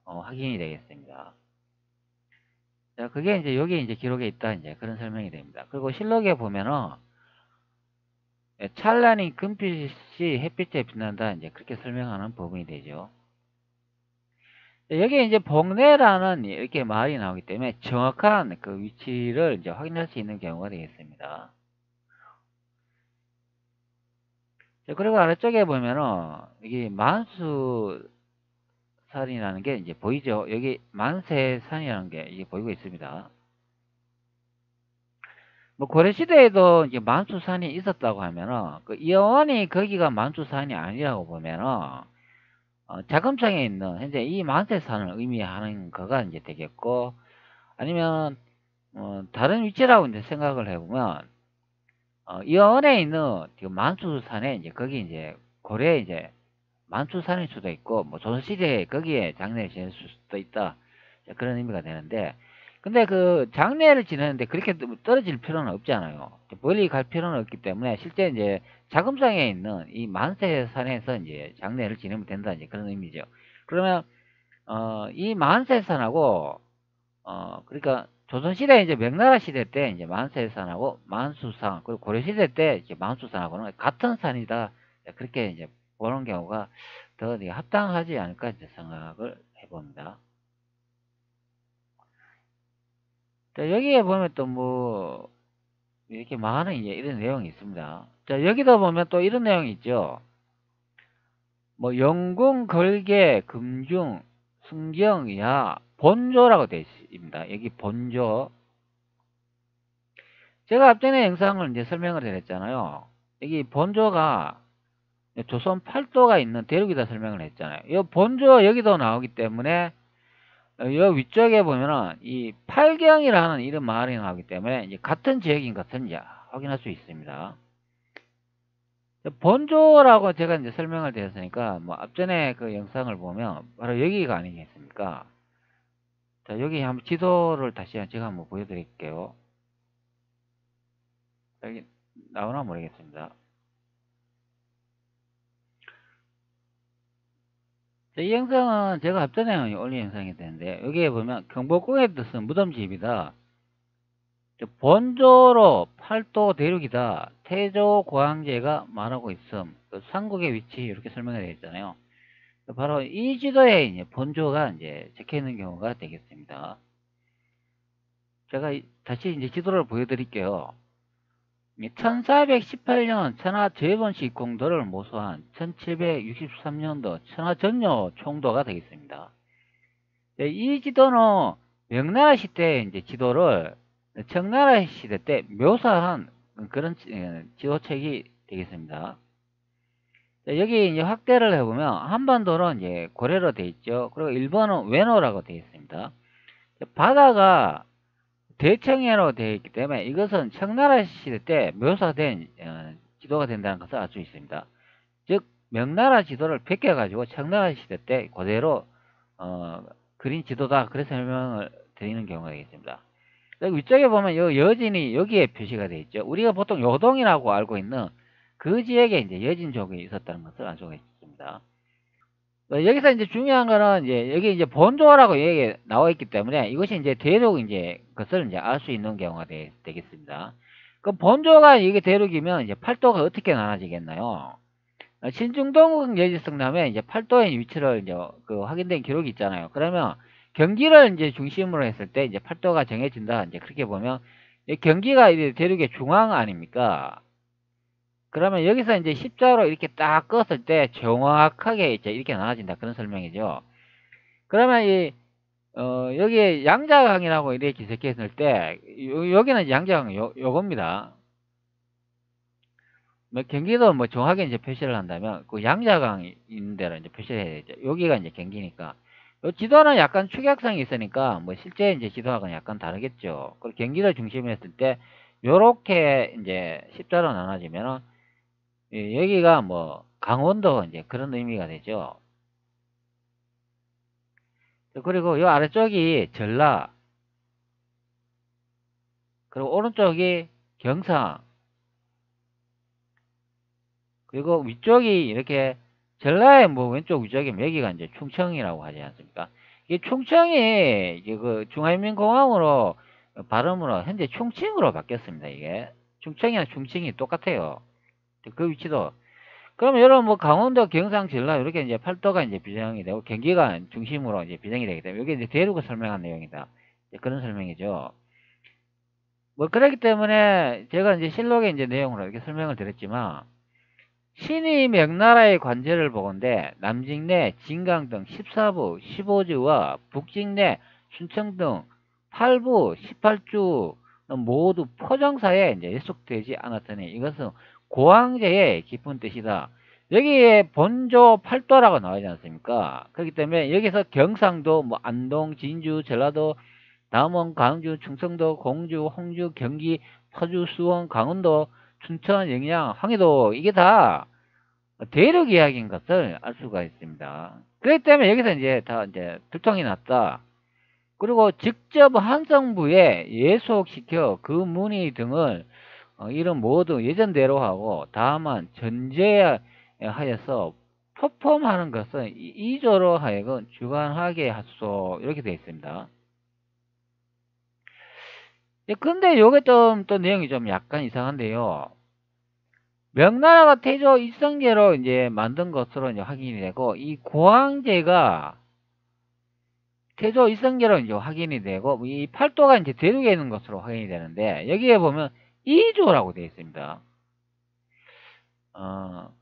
확인이 되겠습니다. 자, 그게 이제 여기 이제 기록에 있다 이제 그런 설명이 됩니다. 그리고 실록에 보면은 찬란히 금빛이 햇빛에 빛난다 이제 그렇게 설명하는 부분이 되죠. 여기 이제 복내라는 이렇게 말이 나오기 때문에 정확한 그 위치를 이제 확인할 수 있는 경우가 되겠습니다. 자, 그리고 아래쪽에 보면은 여기 만수산이라는 게 이제 보이죠. 여기 만세산이라는 게 이게 보이고 있습니다. 뭐 고려시대에도 이제 만수산이 있었다고 하면은 그 여원이 거기가 만수산이 아니라고 보면은 자금성에 있는 현재 이 만세산을 의미하는 거가 이제 되겠고 아니면 다른 위치라고 이제 생각을 해보면 여원에 있는 지금 만수산에 이제 거기 이제 고려에 이제 만수산일 수도 있고 뭐 조선시대에 거기에 장례를 지낼 수도 있다 그런 의미가 되는데 근데 그 장례를 지내는데 그렇게 떨어질 필요는 없잖아요. 멀리 갈 필요는 없기 때문에 실제 이제 자금성에 있는 이 만세산에서 이제 장례를 지내면 된다 이제 그런 의미죠. 그러면 이 만세산하고 그러니까 조선시대 이제 명나라 시대 때 이제 만세산하고 만수산 그리고 고려시대 때 이제 만수산하고는 같은 산이다 그렇게 이제 보는 경우가 더 합당하지 않을까 이제 생각을 해봅니다. 자, 여기에 보면 또 뭐 이렇게 많은 이제 이런 내용이 있습니다. 자, 여기도 보면 또 이런 내용이 있죠. 뭐 영궁, 걸개, 금중, 승경, 야, 본조라고 되어 있습니다. 여기 본조. 제가 앞전에 영상을 이제 설명을 드렸잖아요. 여기 본조가 조선 팔도가 있는 대륙이다 설명을 했잖아요. 이 본조 여기도 나오기 때문에 이 위쪽에 보면은 이 팔경이라는 이런 말이 나오기 때문에 이제 같은 지역인 것을 이제 확인할 수 있습니다. 본조라고 제가 이제 설명을 드렸으니까 뭐 앞전에 그 영상을 보면 바로 여기가 아니겠습니까? 자, 여기 한번 지도를 다시 제가 한번 보여드릴게요. 여기 나오나 모르겠습니다. 자, 이 영상은 제가 앞전에 올린 영상이 되는데 여기에 보면 경복궁의 뜻은 무덤집이다. 본조로 팔도 대륙이다. 태조 고항제가 말하고 있음. 그 삼국의 위치 이렇게 설명이 되어 있잖아요. 바로 이 지도에 이제 본조가 이제 적혀 있는 경우가 되겠습니다. 제가 다시 이제 지도를 보여드릴게요. 1418년 천하 재번식 공도를 모수한 1763년도 천하전요 총도가 되겠습니다. 이 지도는 명나라 시대 이제 지도를 청나라 시대 때 묘사한 그런 지도책이 되겠습니다. 여기 이제 확대를 해보면 한반도는 이제 고래로 되어 있죠. 그리고 일본은 외노라고 되어 있습니다. 바다가 대청해로 되어 있기 때문에 이것은 청나라 시대 때 묘사된 지도가 된다는 것을 알 수 있습니다. 즉 명나라 지도를 베껴가지고 청나라 시대 때 그대로 그린 지도다, 그래서 설명을 드리는 경우가 되겠습니다. 여기 위쪽에 보면 여진이 여기에 표시가 되어 있죠. 우리가 보통 요동이라고 알고 있는 그 지역에 이제 여진족이 있었다는 것을 알 수가 있습니다. 여기서 이제 중요한 거는 이제 여기 이제 본조라고 여기 나와 있기 때문에 이것이 이제 대륙 이제 것을 이제 알 수 있는 경우가 되겠습니다. 그럼 본조가 이게 대륙이면 이제 팔도가 어떻게 나눠지겠나요? 신중동 예지성남에 이제 팔도의 위치를 이제 확인된 기록이 있잖아요. 그러면 경기를 이제 중심으로 했을 때 이제 팔도가 정해진다. 이제 그렇게 보면 경기가 이제 대륙의 중앙 아닙니까? 그러면 여기서 이제 십자로 이렇게 딱 껐을 때 정확하게 이제 이렇게 나눠진다. 그런 설명이죠. 그러면 여기에 양자강이라고 이렇게 기색했을 때, 여기는 양자강 요겁니다. 뭐 경기도 뭐 정확하게 이제 표시를 한다면 그 양자강이 있는 데로 이제 표시를 해야 되죠. 여기가 이제 경기니까. 요 지도는 약간 축약성이 있으니까 뭐 실제 이제 지도하고는 약간 다르겠죠. 그리고 경기를 중심으로 했을 때 요렇게 이제 십자로 나눠지면은 여기가 뭐 강원도 이제 그런 의미가 되죠. 그리고 요 아래쪽이 전라, 그리고 오른쪽이 경상, 그리고 위쪽이 이렇게 전라의 뭐 왼쪽 위쪽이 여기가 이제 충청이라고 하지 않습니까? 이 충청이 이제 그 중화인민공화국으로 발음으로 현재 충칭으로 바뀌었습니다. 이게 충청이나 충칭이 똑같아요. 그 위치도. 그러면 여러분 뭐 강원도, 경상, 전라 이렇게 이제 팔도가 이제 비정이 되고 경기가 중심으로 이제 비정이 되기 때문에 이게 이제 대륙을 설명한 내용이다. 그런 설명이죠. 뭐 그렇기 때문에 제가 이제 실록의 이제 내용으로 이렇게 설명을 드렸지만 신이 명나라의 관제를 보건대 남직내 진강 등 14부 15주와 북직내 순청 등 8부 18주 모두 포정사에 이제 예속되지 않았더니 이것은 고황제의 깊은 뜻이다. 여기에 본조 8도라고 나오지 않습니까? 그렇기 때문에 여기서 경상도, 뭐 안동, 진주, 전라도, 남원, 광주, 충청도, 공주, 홍주, 경기, 파주, 수원, 강원도, 춘천, 영양, 황해도 이게 다 대륙 이야기인 것을 알 수가 있습니다. 그렇기 때문에 여기서 이제 다 이제 들통이 났다. 그리고 직접 한성부에 예속시켜 그 문의 등을 이런 모두 예전대로 하고 다만 전제하여서 퍼폼하는 것은 이조로 하여금 주관하게 하소, 이렇게 되어 있습니다. 근데 요게 또 내용이 좀 약간 이상한데요. 명나라가 태조 이성계로 이제 만든 것으로 이제 확인이 되고, 이 고황제가 태조 이성계로 이제 확인이 되고, 이 팔도가 이제 대륙에 있는 것으로 확인이 되는데, 여기에 보면 이조라고 되어 있습니다.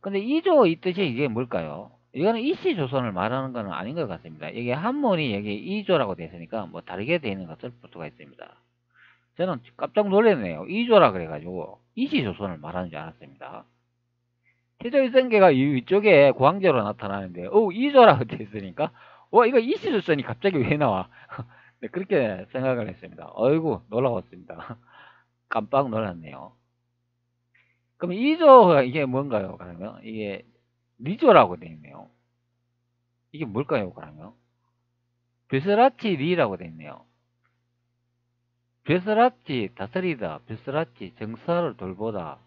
근데 이조 이 뜻이 이게 뭘까요? 이거는 이씨 조선을 말하는 건 아닌 것 같습니다. 이게 한문이 여기 이조라고 되어 있으니까 뭐 다르게 되어 있는 것을 볼 수가 있습니다. 저는 깜짝 놀랐네요. 이조라 그래가지고 이씨 조선을 말하는 줄 알았습니다. 태조 이성계가 이쪽에 고황제로 나타나는데, 이조라고 되어 있으니까, 이거 이씨 조선이 갑자기 왜 나와? 네, 그렇게 생각을 했습니다. 어이구, 놀라웠습니다. 깜빡 놀랐네요. 그럼 이조가 이게 뭔가요? 그러면 이게 리조라고 되어 있네요. 이게 뭘까요? 그러면 베스라치 리라고 되어 있네요. 베스라치 다스리다, 베스라치 정사를 돌보다,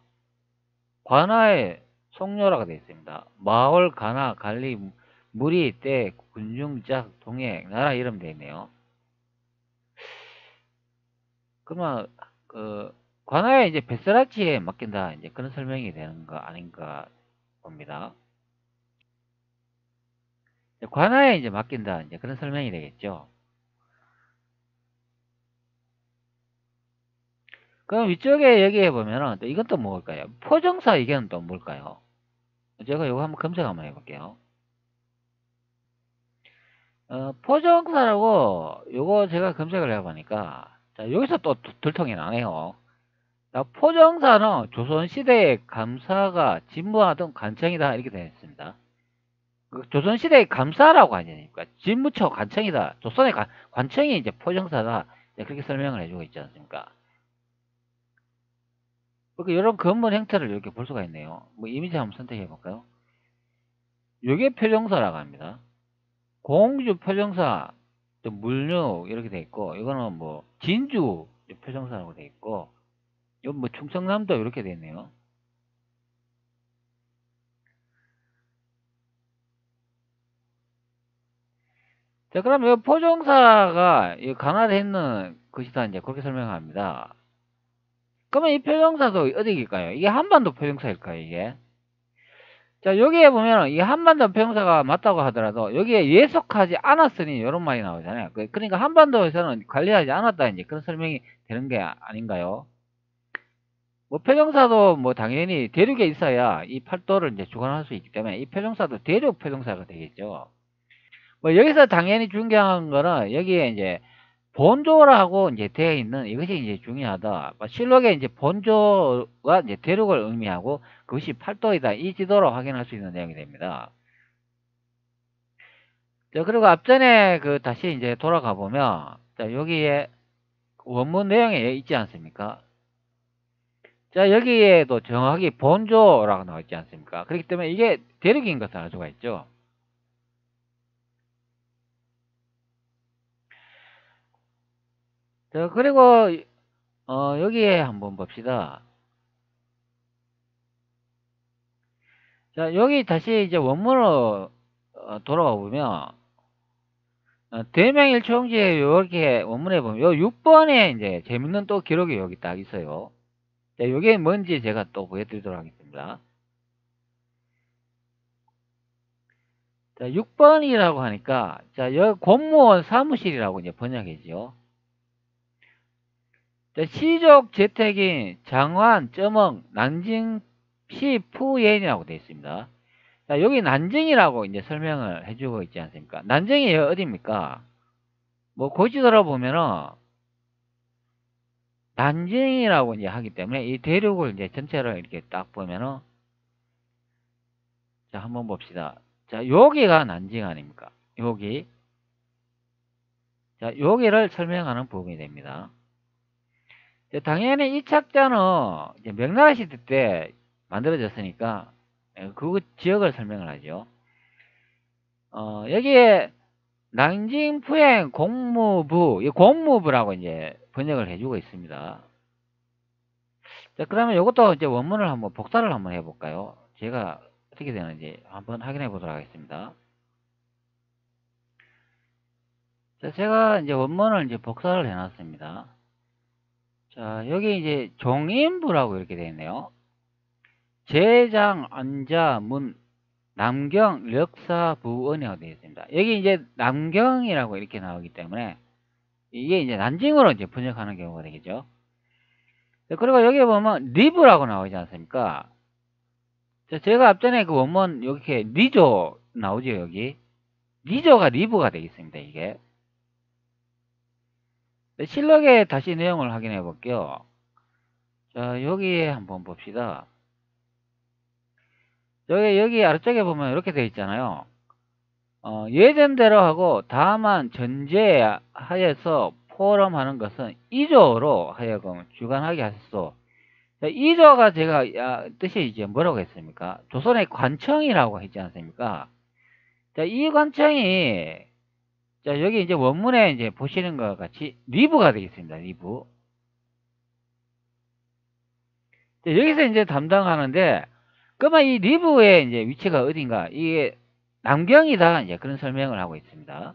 관아의 송료라고 되어 있습니다. 마을, 관아, 관리, 무리, 때, 군중, 짝, 동행, 나라 이름 되어 있네요. 그러면 관아에 이제 베스라치에 맡긴다, 이제 그런 설명이 되는 거 아닌가 봅니다. 관아에 이제 맡긴다, 이제 그런 설명이 되겠죠. 그럼 위쪽에 여기에 보면은 또 이건 또 뭘까요? 포정사 이게는 또 뭘까요? 제가 이거 한번 검색 한번 해볼게요. 포정사라고 요거 제가 검색을 해보니까 자, 여기서 또 들통이 나네요. 자, 포정사는 조선시대의 감사가 진무하던 관청이다 이렇게 되어 있습니다. 그 조선시대의 감사라고 하지 않습니까? 진무처 관청이다. 조선의 관청이 이제 포정사다. 그렇게 설명을 해주고 있지 않습니까? 그러니까 이런 건물 형태를 이렇게 볼 수가 있네요. 뭐 이미지 한번 선택해 볼까요? 이게 표정사라고 합니다. 공주 표정사, 또 물류 이렇게 돼 있고, 이거는 뭐 진주 표정사라고 돼 있고, 이건 뭐 충청남도 이렇게 돼 있네요. 자, 그럼 이 표정사가 관할해 있는 것이다 이제 그렇게 설명합니다. 그러면 이 표정사도 어디일까요? 이게 한반도 표정사일까요, 이게? 자, 여기에 보면 이 한반도 표정사가 맞다고 하더라도 여기에 예속하지 않았으니 이런 말이 나오잖아요. 그러니까 한반도에서는 관리하지 않았다 이제 그런 설명이 되는 게 아닌가요? 뭐 표정사도 뭐 당연히 대륙에 있어야 이 팔도를 이제 주관할 수 있기 때문에 이 표정사도 대륙 표정사가 되겠죠. 뭐 여기서 당연히 중요한 거는 여기에 이제 본조라고 이제 되어 있는 이것이 이제 중요하다. 실록에 이제 본조가 이제 대륙을 의미하고 그것이 팔도이다. 이 지도로 확인할 수 있는 내용이 됩니다. 자, 그리고 앞전에 다시 이제 돌아가 보면, 자, 여기에 원문 내용에 있지 않습니까? 자, 여기에도 정확히 본조라고 나와 있지 않습니까? 그렇기 때문에 이게 대륙인 것을 알 수가 있죠. 자, 그리고, 여기에 한번 봅시다. 자, 여기 다시 이제 원문으로 돌아가 보면, 대명일초용지에 이렇게 원문에 보면, 요 6번에 이제 재밌는 또 기록이 여기 딱 있어요. 자, 이게 뭔지 제가 또 보여드리도록 하겠습니다. 자, 6번이라고 하니까, 자, 여기 공무원 사무실이라고 이제 번역이죠. 자, 시족 재택인 장완, 쩌멍, 난징시 푸옌이라고 되어 있습니다. 자, 여기 난징이라고 이제 설명을 해주고 있지 않습니까? 난징이 어디입니까? 뭐, 고지도로 보면은, 난징이라고 이제 하기 때문에 이 대륙을 이제 전체를 이렇게 딱 보면은, 자, 한번 봅시다. 자, 여기가 난징 아닙니까? 여기. 자, 여기를 설명하는 부분이 됩니다. 당연히 이 착자는 이제 명나라 시대 때 만들어졌으니까 그 지역을 설명을 하죠. 여기에 난징푸행 공무부, 이 공무부라고 이제 번역을 해주고 있습니다. 자, 그러면 이것도 이제 원문을 한번 복사를 한번 해볼까요? 제가 어떻게 되는지 한번 확인해 보도록 하겠습니다. 자, 제가 이제 원문을 이제 복사를 해놨습니다. 자, 여기 이제 종인부라고 이렇게 되어 있네요. 제장, 안자, 문, 남경, 력사부원이라고 되어 있습니다. 여기 이제 남경이라고 이렇게 나오기 때문에 이게 이제 난징으로 이제 번역하는 경우가 되겠죠. 그리고 여기 보면 리브라고 나오지 않습니까? 제가 앞전에 그 원문 이렇게 리조 나오죠, 여기. 리조가 리브가 되겠습니다, 이게. 실록에 다시 내용을 확인해 볼게요. 자, 여기에 한번 봅시다. 여기 아래쪽에 보면 이렇게 되어 있잖아요. 예전대로 하고 다만 전제하에서 포럼하는 것은 이조로 하여금 주관하게 하셨소. 이조가 제가 뜻이 이제 뭐라고 했습니까? 조선의 관청이라고 했지 않습니까? 자, 이 관청이 자, 여기 이제 원문에 이제 보시는 것 같이 리브가 되겠습니다. 리브. 자, 여기서 이제 담당하는데 그러면 이 리브의 이제 위치가 어딘가? 이게 남경이다. 이제 그런 설명을 하고 있습니다.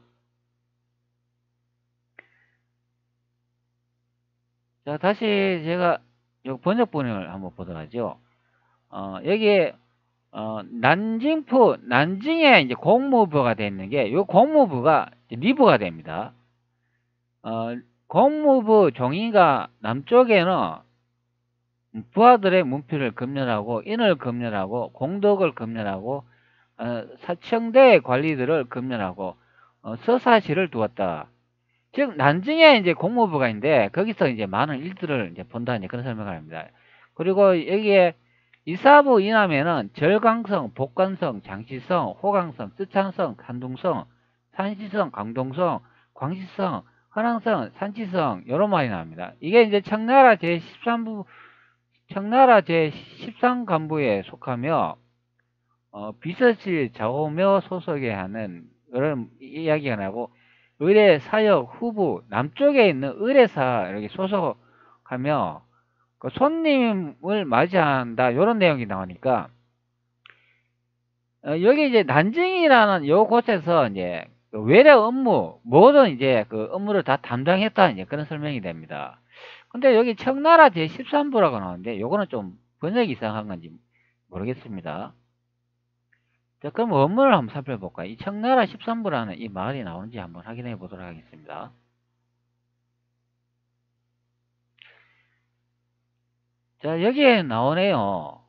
자, 다시 제가 요 번역본을 한번 보도록 하죠. 여기에, 난징에 이제 공무부가 되어 있는 게, 요 공무부가 리브가 됩니다. 공무부 종이가 남쪽에는 부하들의 문필을 검열하고, 인을 검열하고, 공덕을 검열하고, 사청대 관리들을 검열하고, 서사실을 두었다. 즉 난징에 이제 공무부가 있는데 거기서 이제 많은 일들을 이제 본다 이제 그런 설명을 합니다. 그리고 여기에 이사부 이남에는 절강성, 복관성, 장시성, 호강성, 쓰창성, 산둥성, 산시성, 강동성, 광시성, 허낭성, 산치성 이런 말이 나옵니다. 이게 이제 청나라 제13부 청나라 제13간부에 속하며 비서실 좌우며 소속에 하는 이런 이야기가 나고 의뢰, 사역, 후부, 남쪽에 있는 의뢰사 이렇게 소속하며 그 손님을 맞이한다 이런 내용이 나오니까 여기 이제 난징이라는 요 곳에서 이제 그 외래 업무 모든 이제 그 업무를 다 담당했다 이제 그런 설명이 됩니다. 근데 여기 청나라 제13부라고 나오는데 요거는 좀 번역이 이상한 건지 모르겠습니다. 자, 그럼 업무를 한번 살펴볼까요? 이 청나라 13부라는 이 말이 나오는지 한번 확인해 보도록 하겠습니다. 자, 여기에 나오네요.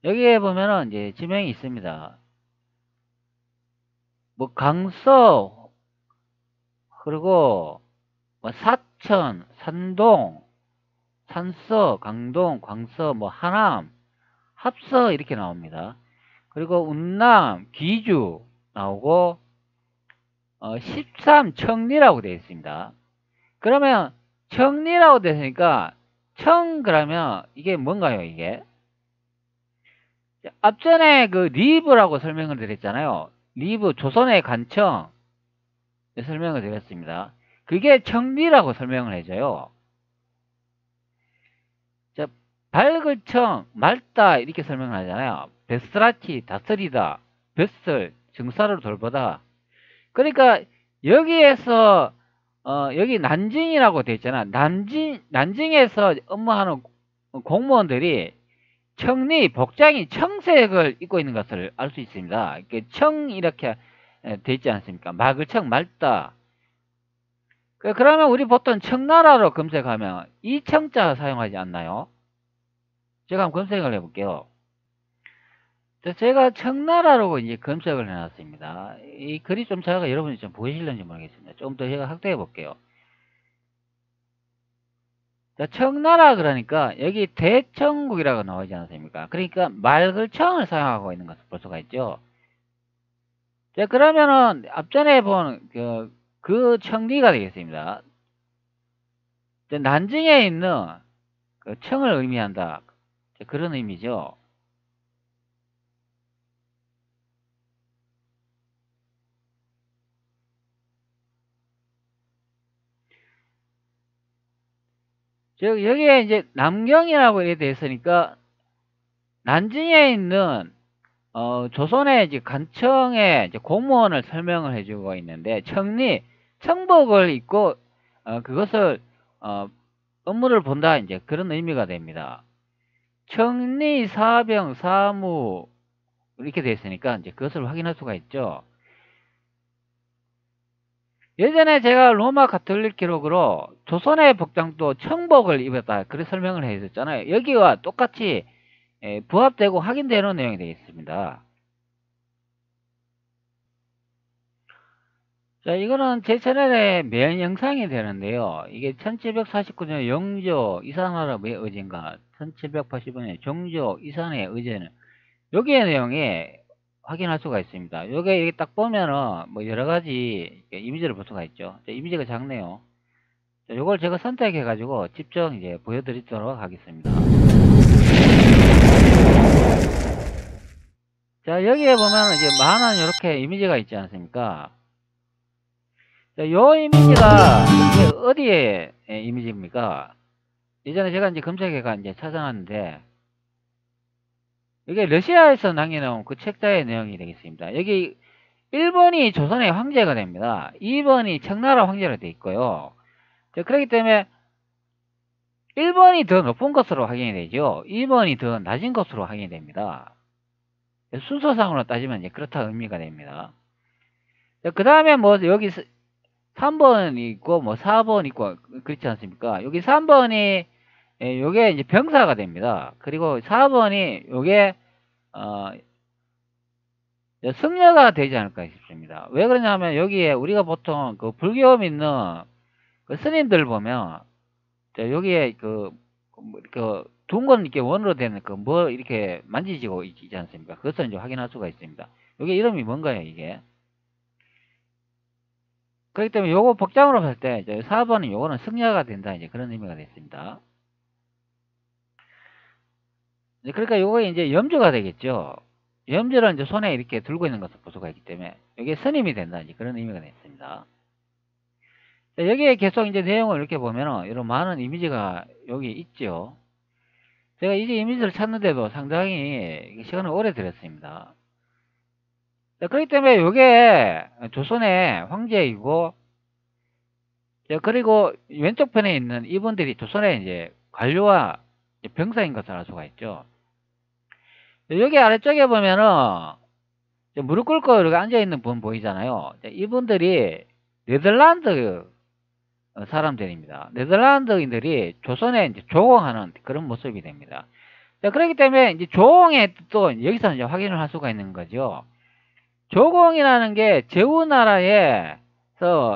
여기에 보면은 이제 지명이 있습니다. 뭐 강서, 그리고 뭐 사천, 산동, 산서, 강동, 광서, 뭐 하남, 합서 이렇게 나옵니다. 그리고 운남, 기주 나오고 13 청리라고 되어 있습니다. 그러면 청리라고 되어 있으니까 청 그러면 이게 뭔가요 이게? 앞전에 그 리브라고 설명을 드렸잖아요. 리브 조선의 간청 설명을 드렸습니다. 그게 청리라고 설명을 해줘요. 자, 발글청, 맑다 이렇게 설명을 하잖아요. 베스라치, 다스리다, 뱃을, 증사를 돌보다. 그러니까 여기에서 여기 난징이라고 되어 있잖아. 난징에서 업무하는 공무원들이 청리, 복장이 청색을 입고 있는 것을 알 수 있습니다. 청 이렇게 되어 있지 않습니까? 막을청, 맑다. 그러면 우리 보통 청나라로 검색하면 이 청자 사용하지 않나요? 제가 한번 검색을 해볼게요. 제가 청나라로 이제 검색을 해놨습니다. 이 글이 좀 작아서 여러분이 좀 보이실는지 모르겠습니다. 좀 더 제가 확대해 볼게요. 자, 청나라 그러니까 여기 대청국이라고 나오지 않습니까? 그러니까 맑을청을 사용하고 있는 것을 볼 수가 있죠. 자, 그러면은 앞전에 본 그 청리가 되겠습니다. 난징에 있는 그 청을 의미한다. 그런 의미죠. 즉 여기에 이제 남경이라고 이렇게 되어 있으니까 난징에 있는 조선의 이제 간청의 이제 공무원을 설명을 해주고 있는데 청리 청복을 입고 그것을 업무를 본다 이제 그런 의미가 됩니다. 청리 사병 사무 이렇게 되어 있으니까 이제 그것을 확인할 수가 있죠. 예전에 제가 로마 가톨릭 기록으로 조선의 복장도 청복을 입었다 그렇게 설명을 해 있었잖아요. 여기와 똑같이 부합되고 확인되는 내용이 되겠습니다. 자, 이거는 제 채널의 메인 영상이 되는데요. 이게 1749년 영조 이산화랍의 의제인가 1785년 정조 이산의 의제는 여기의 내용이 확인할 수가 있습니다. 요게 이렇게 딱 보면은 뭐 여러 가지 이미지를 볼 수가 있죠. 자, 이미지가 작네요. 자, 요걸 제가 선택해 가지고 직접 이제 보여드리도록 하겠습니다. 자, 여기에 보면 이제 많은 이렇게 이미지가 있지 않습니까? 자, 요 이미지가 이게 어디에 이미지입니까? 예전에 제가 이제 검색해가 이제 찾아놨는데 이게 러시아에서 남겨놓은 그 책자의 내용이 되겠습니다. 여기 1번이 조선의 황제가 됩니다. 2번이 청나라 황제로 되어 있고요. 자, 그렇기 때문에 1번이 더 높은 것으로 확인이 되죠. 2번이 더 낮은 것으로 확인이 됩니다. 순서상으로 따지면 이제 그렇다 의미가 됩니다. 그 다음에 뭐 여기 3번 있고 뭐 4번 있고 그렇지 않습니까? 여기 3번이 요게 이제 병사가 됩니다. 그리고 4번이 요게 승려가 되지 않을까 싶습니다. 왜 그러냐면 여기에 우리가 보통 그 불교 믿는 그 스님들 보면 여기에 둔 건 이렇게 원으로 되는 그 뭐 이렇게 만지시고 있지 않습니까? 그것을 이제 확인할 수가 있습니다. 여기 이름이 뭔가요, 이게? 그렇기 때문에 요거 복장으로 봤을 때 이제 4번은 요거는 승려가 된다, 이제 그런 의미가 됐습니다. 그러니까 요거 이제 염주가 되겠죠. 염주를 이제 손에 이렇게 들고 있는 것을 볼 수가 있기 때문에 이게 스님이 된다, 이제 그런 의미가 됐습니다. 여기에 계속 이제 내용을 이렇게 보면은 이런 많은 이미지가 여기 있죠. 제가 이제 이미지를 찾는데도 상당히 시간을 오래 들였습니다. 그렇기 때문에 이게 조선의 황제이고, 그리고 왼쪽 편에 있는 이분들이 조선의 이제 관료와 병사인 것을 알 수가 있죠. 여기 아래쪽에 보면은 무릎 꿇고 이렇게 앉아있는 분 보이잖아요. 이분들이 네덜란드 사람들입니다. 네덜란드인들이 조선에 이제 조공하는 그런 모습이 됩니다. 그렇기 때문에 이제 조공의 뜻도 여기서 이제 확인을 할 수가 있는 거죠. 조공이라는 게 제후나라에서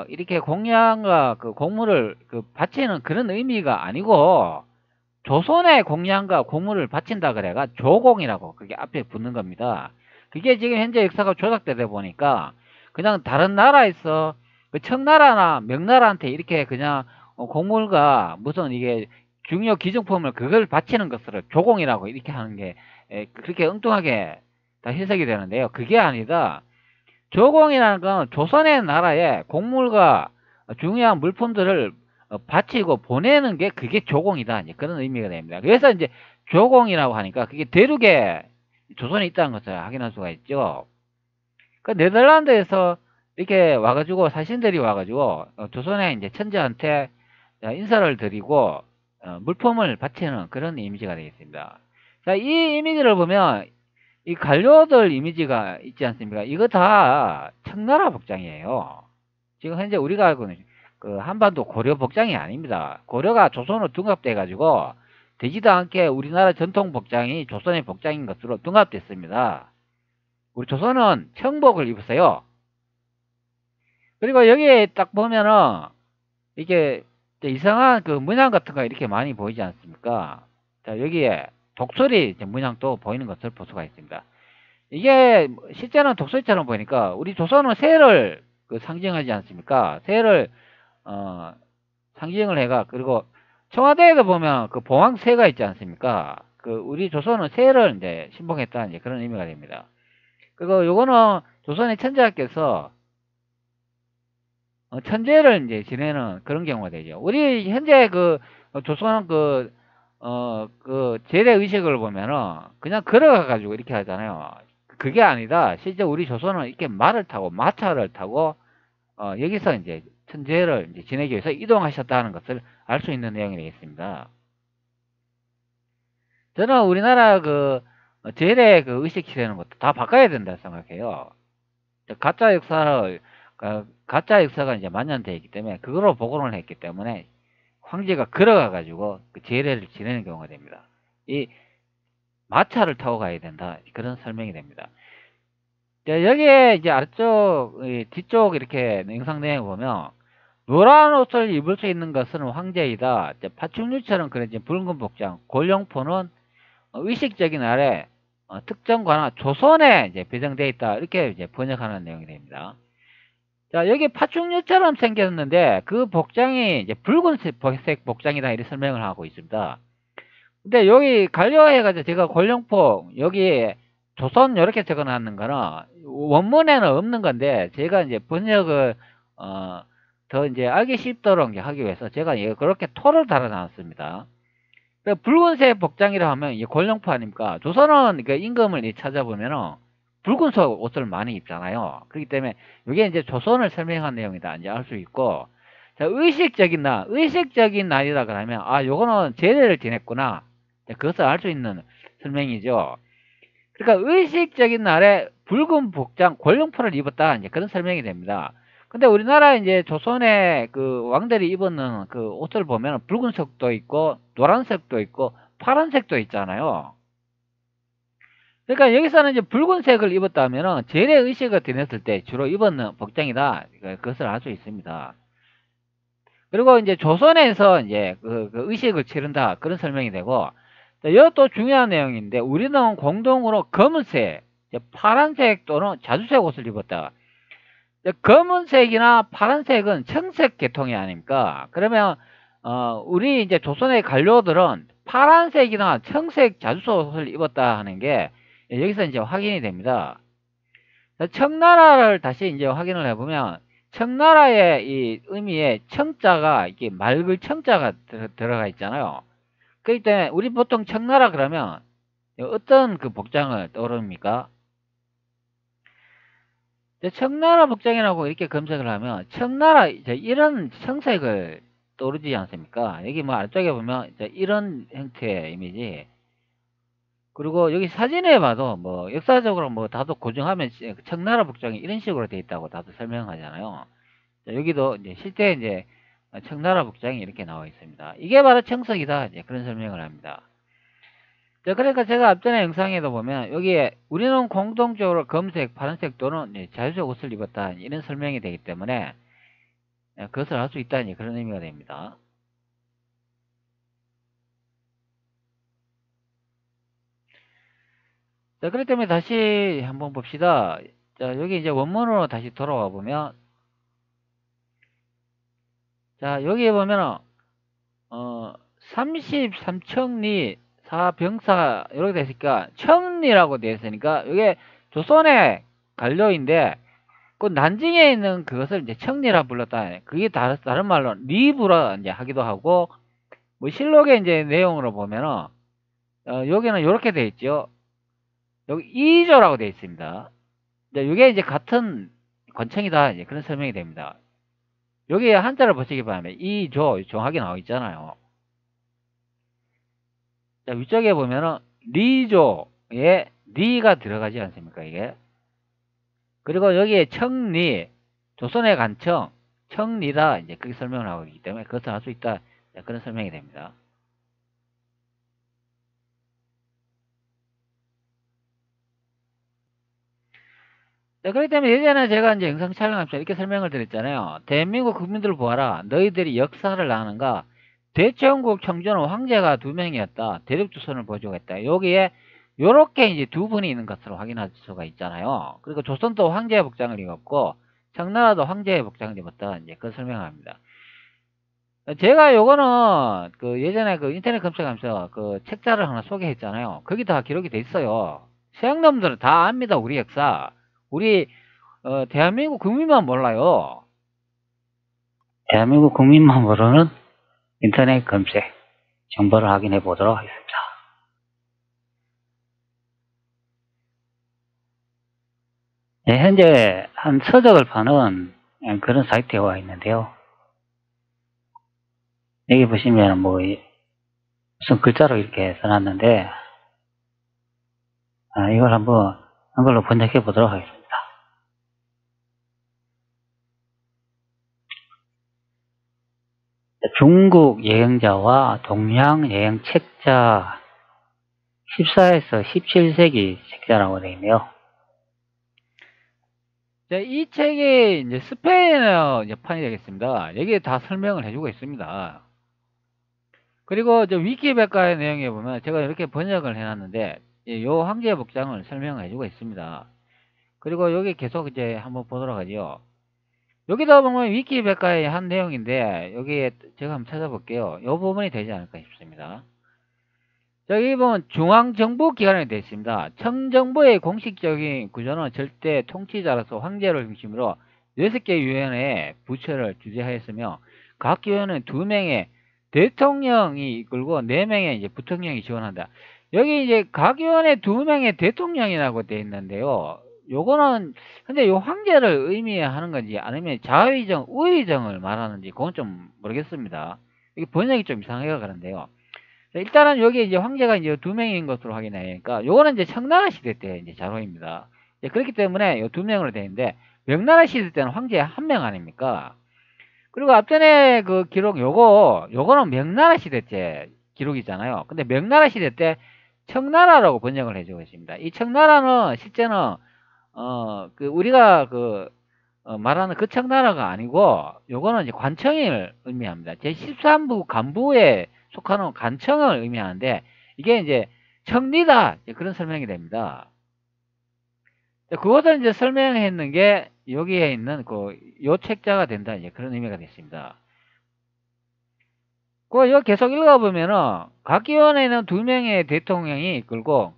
이렇게 공양과 그 공물을 바치는 그런 의미가 아니고, 조선의 공양과 공물을 바친다 그래가 조공이라고 그게 앞에 붙는 겁니다. 그게 지금 현재 역사가 조작되다 보니까 그냥 다른 나라에서 그 청나라나 명나라한테 이렇게 그냥 공물과 무슨 이게 중요 기증품을 그걸 바치는 것을 조공이라고 이렇게 하는 게 그렇게 엉뚱하게 다 해석이 되는데요. 그게 아니다. 조공이라는 건 조선의 나라에 곡물과 중요한 물품들을 바치고 보내는 게 그게 조공이다, 이제 그런 의미가 됩니다. 그래서 이제 조공이라고 하니까 그게 대륙에 조선에 있다는 것을 확인할 수가 있죠. 그 네덜란드에서 이렇게 와가지고 사신들이 와가지고 조선의 이제 천재한테 인사를 드리고 물품을 바치는 그런 이미지가 되겠습니다. 자, 이 이미지를 보면 이 관료들 이미지가 있지 않습니까? 이거 다 청나라 복장이에요. 지금 현재 우리가 알고 있는 그 한반도 고려 복장이 아닙니다. 고려가 조선으로 둔갑돼 가지고 되지도 않게 우리나라 전통 복장이 조선의 복장인 것으로 둔갑됐습니다. 우리 조선은 청복을 입었어요. 그리고 여기에 딱 보면은 이게 이상한 그 문양 같은 거 이렇게 많이 보이지 않습니까? 자, 여기에 독수리 문양도 보이는 것을 볼 수가 있습니다. 이게 실제는 독수리처럼 보이니까 우리 조선은 새를 상징하지 않습니까? 새를 상징을 해가, 그리고 청와대에도 보면 그 봉황새가 있지 않습니까? 우리 조선은 새를 이제 신봉했다, 이제 그런 의미가 됩니다. 그리고 요거는 조선의 천자께서 천재를 이제 지내는 그런 경우가 되죠. 우리 현재 조선 제례 의식을 보면은 그냥 걸어가 가지고 이렇게 하잖아요. 그게 아니다. 실제 우리 조선은 이렇게 말을 타고 마차를 타고 여기서 이제 천재를 이제 지내기 위해서 이동하셨다는 것을 알 수 있는 내용이 되겠습니다. 저는 우리나라 제례 의식시되는 것도 다 바꿔야 된다 생각해요. 가짜 역사가 이제 만연되어 있기 때문에 그거로 복원을 했기 때문에 황제가 걸어가 가지고 그 제례를 지내는 경우가 됩니다. 이 마차를 타고 가야 된다, 그런 설명이 됩니다. 여기에 이제 아래쪽 뒤쪽 이렇게 영상 내용 보면 노란 옷을 입을 수 있는 것은 황제이다. 파충류처럼 그런 붉은 복장, 골룡포는 의식적인 아래 특정 관할 조선에 이제 배정되어 있다, 이렇게 이제 번역하는 내용이 됩니다. 자, 여기 파충류처럼 생겼는데 그 복장이 이제 붉은색 복장이다, 이렇게 설명을 하고 있습니다. 근데 여기 관료해가지고 제가 골룡포 여기 조선 이렇게 적어놨는 거는 원문에는 없는 건데 제가 이제 번역을 더 이제 알기 쉽도록 이제 하기 위해서 제가 그렇게 토를 달아놨습니다. 붉은색 복장이라 하면 이 골룡포 아닙니까? 조선은 그 임금을 찾아보면은 붉은색 옷을 많이 입잖아요. 그렇기 때문에 이게 이제 조선을 설명한 내용이다, 이제 알 수 있고. 자, 의식적인 날이라 그러면 요거는 제례를 지냈구나, 그것을 알 수 있는 설명이죠. 그러니까 의식적인 날에 붉은 복장 골룡포를 입었다, 이제 그런 설명이 됩니다. 근데 우리나라 이제 조선의 왕들이 입었는 옷을 보면 붉은색도 있고 노란색도 있고 파란색도 있잖아요. 그러니까 여기서는 이제 붉은색을 입었다면은 제례 의식을 드렸을 때 주로 입었는 복장이다. 그것을 알 수 있습니다. 그리고 이제 조선에서 이제 그 의식을 치른다. 그런 설명이 되고, 이것도 중요한 내용인데, 우리는 공동으로 검은색, 파란색 또는 자주색 옷을 입었다. 검은색이나 파란색은 청색 계통이 아닙니까? 그러면, 우리 이제 조선의 관료들은 파란색이나 청색 자주색 옷을 입었다 하는 게 여기서 이제 확인이 됩니다. 청나라를 다시 이제 확인을 해보면, 청나라의 이 의미에 청자가 이게 맑을 청자가 들어가 있잖아요. 그렇기 때문에 우리 보통 청나라 그러면 어떤 그 복장을 떠오릅니까? 청나라 복장이라고 이렇게 검색을 하면 청나라 이런 청색을 떠오르지 않습니까? 여기 뭐 아래쪽에 보면 이런 형태의 이미지. 그리고 여기 사진에 봐도 뭐 역사적으로 뭐 다도 고정하면 청나라 복장이 이런 식으로 돼 있다고 다도 설명하잖아요. 여기도 이제 실제 이제 청나라 복장이 이렇게 나와 있습니다. 이게 바로 청석이다. 이제 그런 설명을 합니다. 자, 그러니까 제가 앞전에 영상에도 보면 여기에 우리는 공동적으로 검색, 파란색 또는 자주색 옷을 입었다. 이런 설명이 되기 때문에 그것을 알 수 있다. 그런 의미가 됩니다. 자, 그렇기 때문에 다시 한번 봅시다. 자, 여기 이제 원문으로 다시 돌아와 보면, 자, 여기에 보면은, 33청리, 사병사, 이렇게 됐으니까, 청리라고 되어 있으니까, 이게 조선의 관료인데, 그 난징에 있는 그것을 이제 청리라 불렀다. 그게 다른 말로 리부라 이제 하기도 하고, 뭐 실록의 이제 내용으로 보면은, 여기는 이렇게 되어 있죠. 여기 이조라고 되어 있습니다. 이게 이제 같은 권청이다. 이제 그런 설명이 됩니다. 여기 한자를 보시기 바랍니다. 이조 정확히 나와 있잖아요. 자, 위쪽에 보면은 리조에 리가 들어가지 않습니까? 이게. 그리고 여기에 청리, 조선의 간청, 청리다. 이제 그렇게 설명을 하고 있기 때문에 그것을 알 수 있다. 그런 설명이 됩니다. 자, 그렇기 때문에 예전에 제가 이제 영상 촬영하면서 이렇게 설명을 드렸잖아요. 대한민국 국민들을 보아라. 너희들이 역사를 아는가? 대체원국 청조는 황제가 2명이었다. 대륙조선을 보여주겠다. 여기에 요렇게 이제 두 분이 있는 것으로 확인할 수가 있잖아요. 그리고 조선도 황제의 복장을 입었고 청나라도 황제의 복장을 입었다. 이제 그 설명을 합니다. 제가 요거는 그 예전에 그 인터넷 검색하면서 그 책자를 하나 소개했잖아요. 거기 다 기록이 돼 있어요. 서양놈들은 다 압니다. 우리 역사. 우리 대한민국 국민만 몰라요. 대한민국 국민만 모르는 인터넷 검색 정보를 확인해 보도록 하겠습니다. 네, 현재 한 서적을 파는 그런 사이트에 와 있는데요. 여기 보시면 뭐 무슨 글자로 이렇게 써놨는데 이걸 한번 한글로 번역해 보도록 하겠습니다. 중국 여행자와 동양 여행 책자 14에서 17세기 책자라고 되어 있네요. 이 책이 이제 스페인어 판이 되겠습니다. 여기에 다 설명을 해주고 있습니다. 그리고 위키백과의 내용에 보면 제가 이렇게 번역을 해놨는데 요 황제의 복장을 설명을 해주고 있습니다. 그리고 여기 계속 이제 한번 보도록 하죠. 여기다 보면 위키백과의 한 내용인데 여기에 제가 한번 찾아볼게요. 요 부분이 되지 않을까 싶습니다. 여기 보면 중앙정부기관이 되어 있습니다. 청정부의 공식적인 구조는 절대 통치자로서 황제를 중심으로 6개 위원회의 부처를 주재하였으며 각 위원회는 2명의 대통령이 이끌고 4명의 이제 부통령이 지원한다. 여기 이제 각 위원회 2명의 대통령이라고 되어 있는데요. 요거는 근데 요 황제를 의미하는 건지 아니면 자의정, 우의정을 말하는지 그건 좀 모르겠습니다. 이게 번역이 좀 이상해가 그런데요. 일단은 여기 이제 황제가 이제 2명인 것으로 확인하니까 요거는 이제 청나라 시대 때 이제 자료입니다. 그렇기 때문에 요 2명으로 되어 있는데 명나라 시대 때는 황제 1명 아닙니까? 그리고 앞전에 그 기록 요거는 명나라 시대 때 기록이잖아요. 근데 명나라 시대 때 청나라라고 번역을 해주고 있습니다. 이 청나라는 실제는 우리가 말하는 그 청나라가 아니고 요거는 이제 관청을 의미합니다. 제13부 간부에 속하는 관청을 의미하는데 이게 이제 청리다 그런 설명이 됩니다. 그것을 이제 설명했는 게 여기에 있는 요 책자가 된다 이제 그런 의미가 됐습니다. 이거 계속 읽어보면은 각 기원에는 2명의 대통령이 이끌고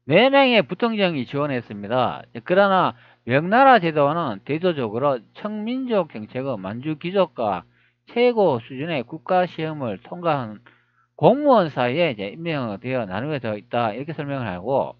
4명의 부통령이 지원했습니다. 그러나 명나라 제도는 대조적으로 청민족 정책의 만주 귀족과 최고 수준의 국가 시험을 통과한 공무원 사이에 이제 임명되어 나누어져 있다 이렇게 설명을 하고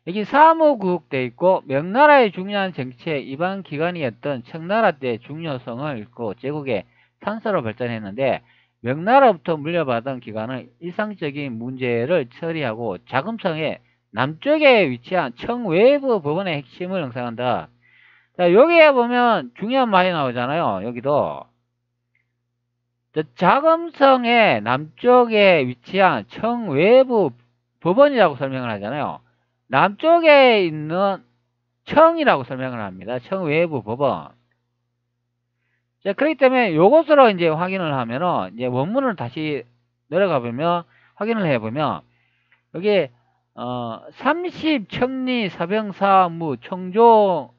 여기 사무국돼 있고 명나라의 중요한 정치의 입안 기관이었던 청나라 때 중요성을 잃고 제국의 탄서로 발전했는데 명나라부터 물려받은 기관은 일상적인 문제를 처리하고 자금성의 남쪽에 위치한 청외부 법원의 핵심을 형성한다. 자, 여기에 보면 중요한 말이 나오잖아요. 여기도. 자금성의 남쪽에 위치한 청외부 법원이라고 설명을 하잖아요. 남쪽에 있는 청이라고 설명을 합니다. 청외부 법원. 자, 그렇기 때문에 요것으로 이제 확인을 하면은, 이제 원문을 다시 내려가 보면, 확인을 해보면, 여기, 30청리 사병사무 청조,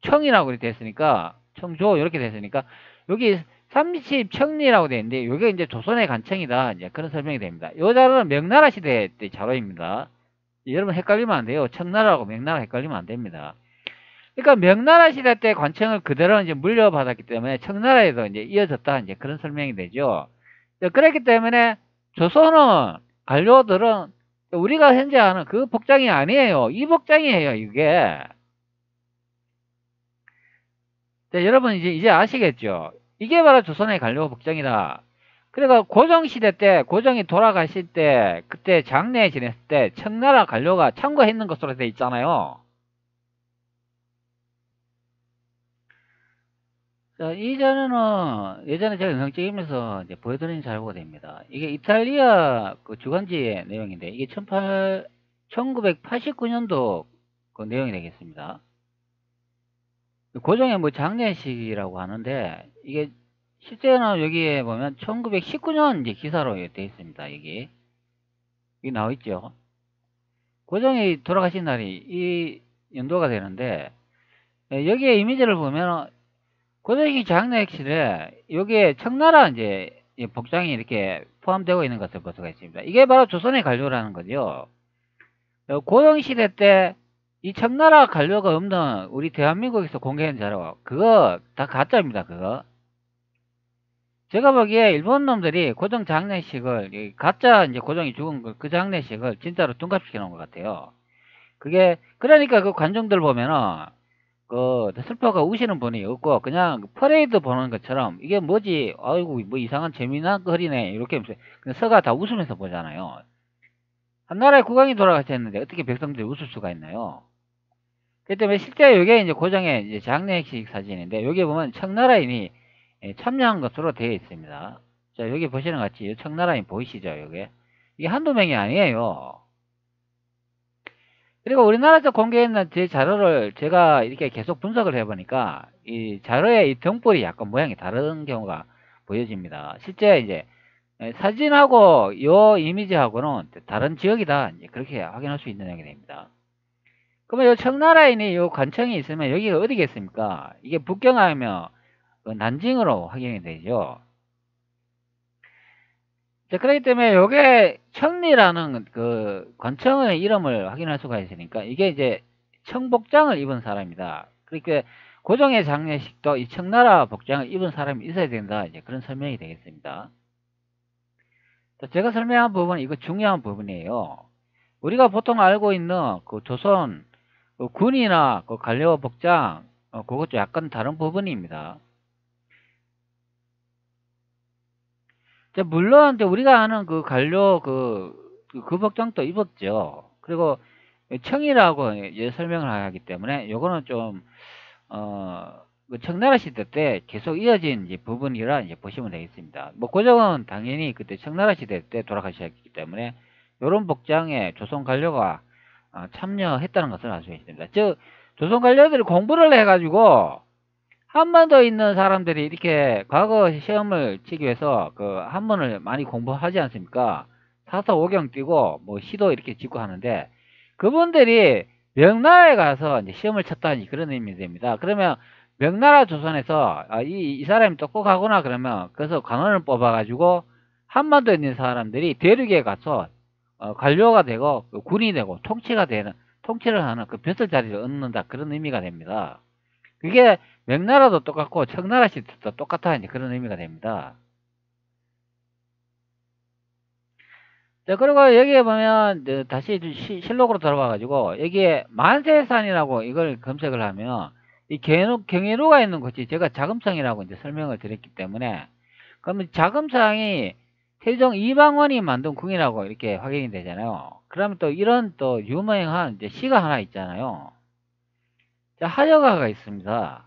청이라고 이렇게 됐으니까, 청조, 이렇게 됐으니까, 여기 30청리라고 되어 있는데, 요게 이제 조선의 간청이다. 이제 그런 설명이 됩니다. 요 자료는 명나라 시대 때 자료입니다. 여러분 헷갈리면 안 돼요. 청나라하고 명나라 헷갈리면 안 됩니다. 그러니까 명나라 시대 때 관청을 그대로 이제 물려받았기 때문에 청나라에도 이제 이어졌다 이제 그런 설명이 되죠. 그렇기 때문에 조선은 관료들은 우리가 현재 하는 그 복장이 아니에요. 이 복장이에요, 이게. 여러분 이제 아시겠죠? 이게 바로 조선의 관료 복장이다. 그러니까 고종시대 때 고종이 돌아가실 때 그때 장례 지냈을 때 청나라 관료가 참고했는 것으로 돼 있잖아요. 자, 이전에는 예전에 제가 영상 찍으면서 이제 보여드린 자료가 됩니다. 이게 이탈리아 그 주간지의 내용인데 이게 1989년도 그 내용이 되겠습니다. 고종의 뭐 장례식이라고 하는데 이게 실제는 여기에 보면 1919년 이제 기사로 되어 있습니다. 여기 나와 있죠. 고종이 돌아가신 날이 이 연도가 되는데 여기에 이미지를 보면 고종이 장례식에 여기에 청나라 이제 복장이 이렇게 포함되고 있는 것을 볼 수가 있습니다. 이게 바로 조선의 관료라는 거죠. 고종 시대 때 이 청나라 관료가 없는 우리 대한민국에서 공개한 자료 그거 다 가짜입니다. 그거 제가 보기에 일본 놈들이 고종 장례식을 가짜 이제 고종이 죽은 그 장례식을 진짜로 둔갑시켜 놓은 것 같아요. 그게 그러니까 그 관중들 보면은 그 슬퍼가 우시는 분이 없고 그냥 퍼레이드 보는 것처럼 이게 뭐지 아이고 뭐 이상한 재미난 거리네 이렇게 그냥 서가 다 웃으면서 보잖아요. 한 나라의 국왕이 돌아가셨는데 어떻게 백성들이 웃을 수가 있나요? 그렇기 때문에 실제 이게 이제 고종의 이제 장례식 사진인데 여기 보면 청나라인이 참여한 것으로 되어 있습니다. 자, 여기 보시는 것 같이 청나라인 보이시죠? 이게 한두 명이 아니에요. 그리고 우리나라에서 공개했는 제 자료를 제가 이렇게 계속 분석을 해보니까 이 자료의 이 등불이 약간 모양이 다른 경우가 보여집니다. 실제 이제 사진하고 요 이미지하고는 다른 지역이다. 이제 그렇게 확인할 수 있는 내용이 됩니다. 그러면 요 청나라인이 요 관청이 있으면 여기가 어디겠습니까? 이게 북경하면 난징으로 확인이 되죠. 자, 그렇기 때문에 요게 청리라는 그 관청의 이름을 확인할 수가 있으니까 이게 이제 청복장을 입은 사람이다. 그러니까 고종의 장례식도 이 청나라 복장을 입은 사람이 있어야 된다. 이제 그런 설명이 되겠습니다. 자, 제가 설명한 부분은 이거 중요한 부분이에요. 우리가 보통 알고 있는 그 조선 그 군이나 그 관료 복장 그것도 약간 다른 부분입니다. 물론 우리가 아는 그 관료 그 복장도 입었죠. 그리고 청이라고 설명을 하기 때문에 요거는 좀 그 청나라 시대 때 계속 이어진 이제 부분이라 이제 보시면 되겠습니다. 뭐 고종은 당연히 그때 청나라 시대 때 돌아가셨기 때문에 요런 복장에 조선 관료가 참여했다는 것을 알 수 있습니다. 즉 조선 관료들이 공부를 해가지고 한반도에 있는 사람들이 이렇게 과거 시험을 치기 위해서 그 한문을 많이 공부하지 않습니까? 사서오경 띄고 뭐 시도 이렇게 짓고 하는데 그분들이 명나라에 가서 이제 시험을 쳤다니 그런 의미 됩니다. 그러면 명나라 조선에서 이 사람이 똑똑하구나 그러면 그래서 관원을 뽑아가지고 한반도에 있는 사람들이 대륙에 가서 관료가 되고 군이 되고 통치를 하는 그 벼슬 자리를 얻는다 그런 의미가 됩니다. 그게 명나라도 똑같고 청나라 시대도 똑같아 이제 그런 의미가 됩니다. 자, 그리고 여기에 보면 다시 실록으로 들어와 가지고 여기에 만세산이라고 이걸 검색을 하면 이 경회로가 있는 곳이 제가 자금성이라고 이제 설명을 드렸기 때문에 그러면 자금성이 태종 이방원이 만든 궁이라고 이렇게 확인이 되잖아요. 그러면 또 이런 또 유명한 이제 시가 하나 있잖아요. 자, 하여가가 있습니다.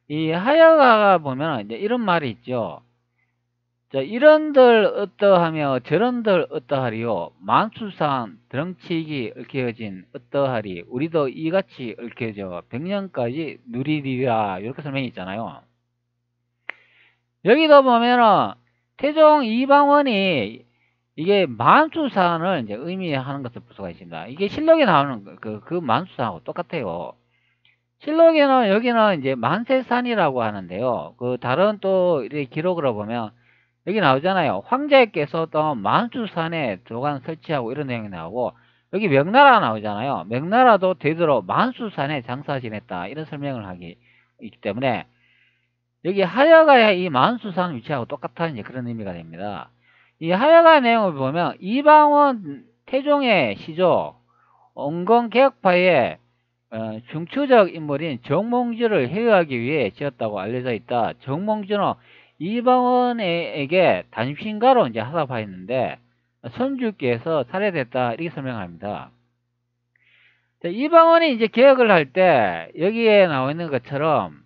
이 하여가가 보면 이제 이런 말이 있죠. 자, 이런들 어떠하며 저런들 어떠하리요. 만수산 드렁치기 얽혀진 어떠하리. 우리도 이같이 얽혀져 100년까지 누리리라. 이렇게 설명이 있잖아요. 여기도 보면은 태종 이방원이 이게 만수산을 이제 의미하는 것을 볼 수가 있습니다. 이게 실록에 나오는 그 만수산하고 똑같아요. 실록에는 여기는 이제 만세산이라고 하는데요. 그 다른 또 이렇게 기록으로 보면 여기 나오잖아요. 황제께서 또 만수산에 도관 설치하고 이런 내용이 나오고 여기 명나라 나오잖아요. 명나라도 되도록 만수산에 장사 지냈다 이런 설명을 하기 있기 때문에 여기 하여가의 이 만수산 위치하고 똑같은 이제 그런 의미가 됩니다. 이 하여가 내용을 보면 이방원 태종의 시조 온건개혁파의 중추적 인물인 정몽주를 해유하기 위해 지었다고 알려져 있다. 정몽주는 이방원에게 단신가로 이제 하사파했는데 선주께서 살해됐다 이렇게 설명합니다. 이방원이 이제 개혁을 할 때 여기에 나와 있는 것처럼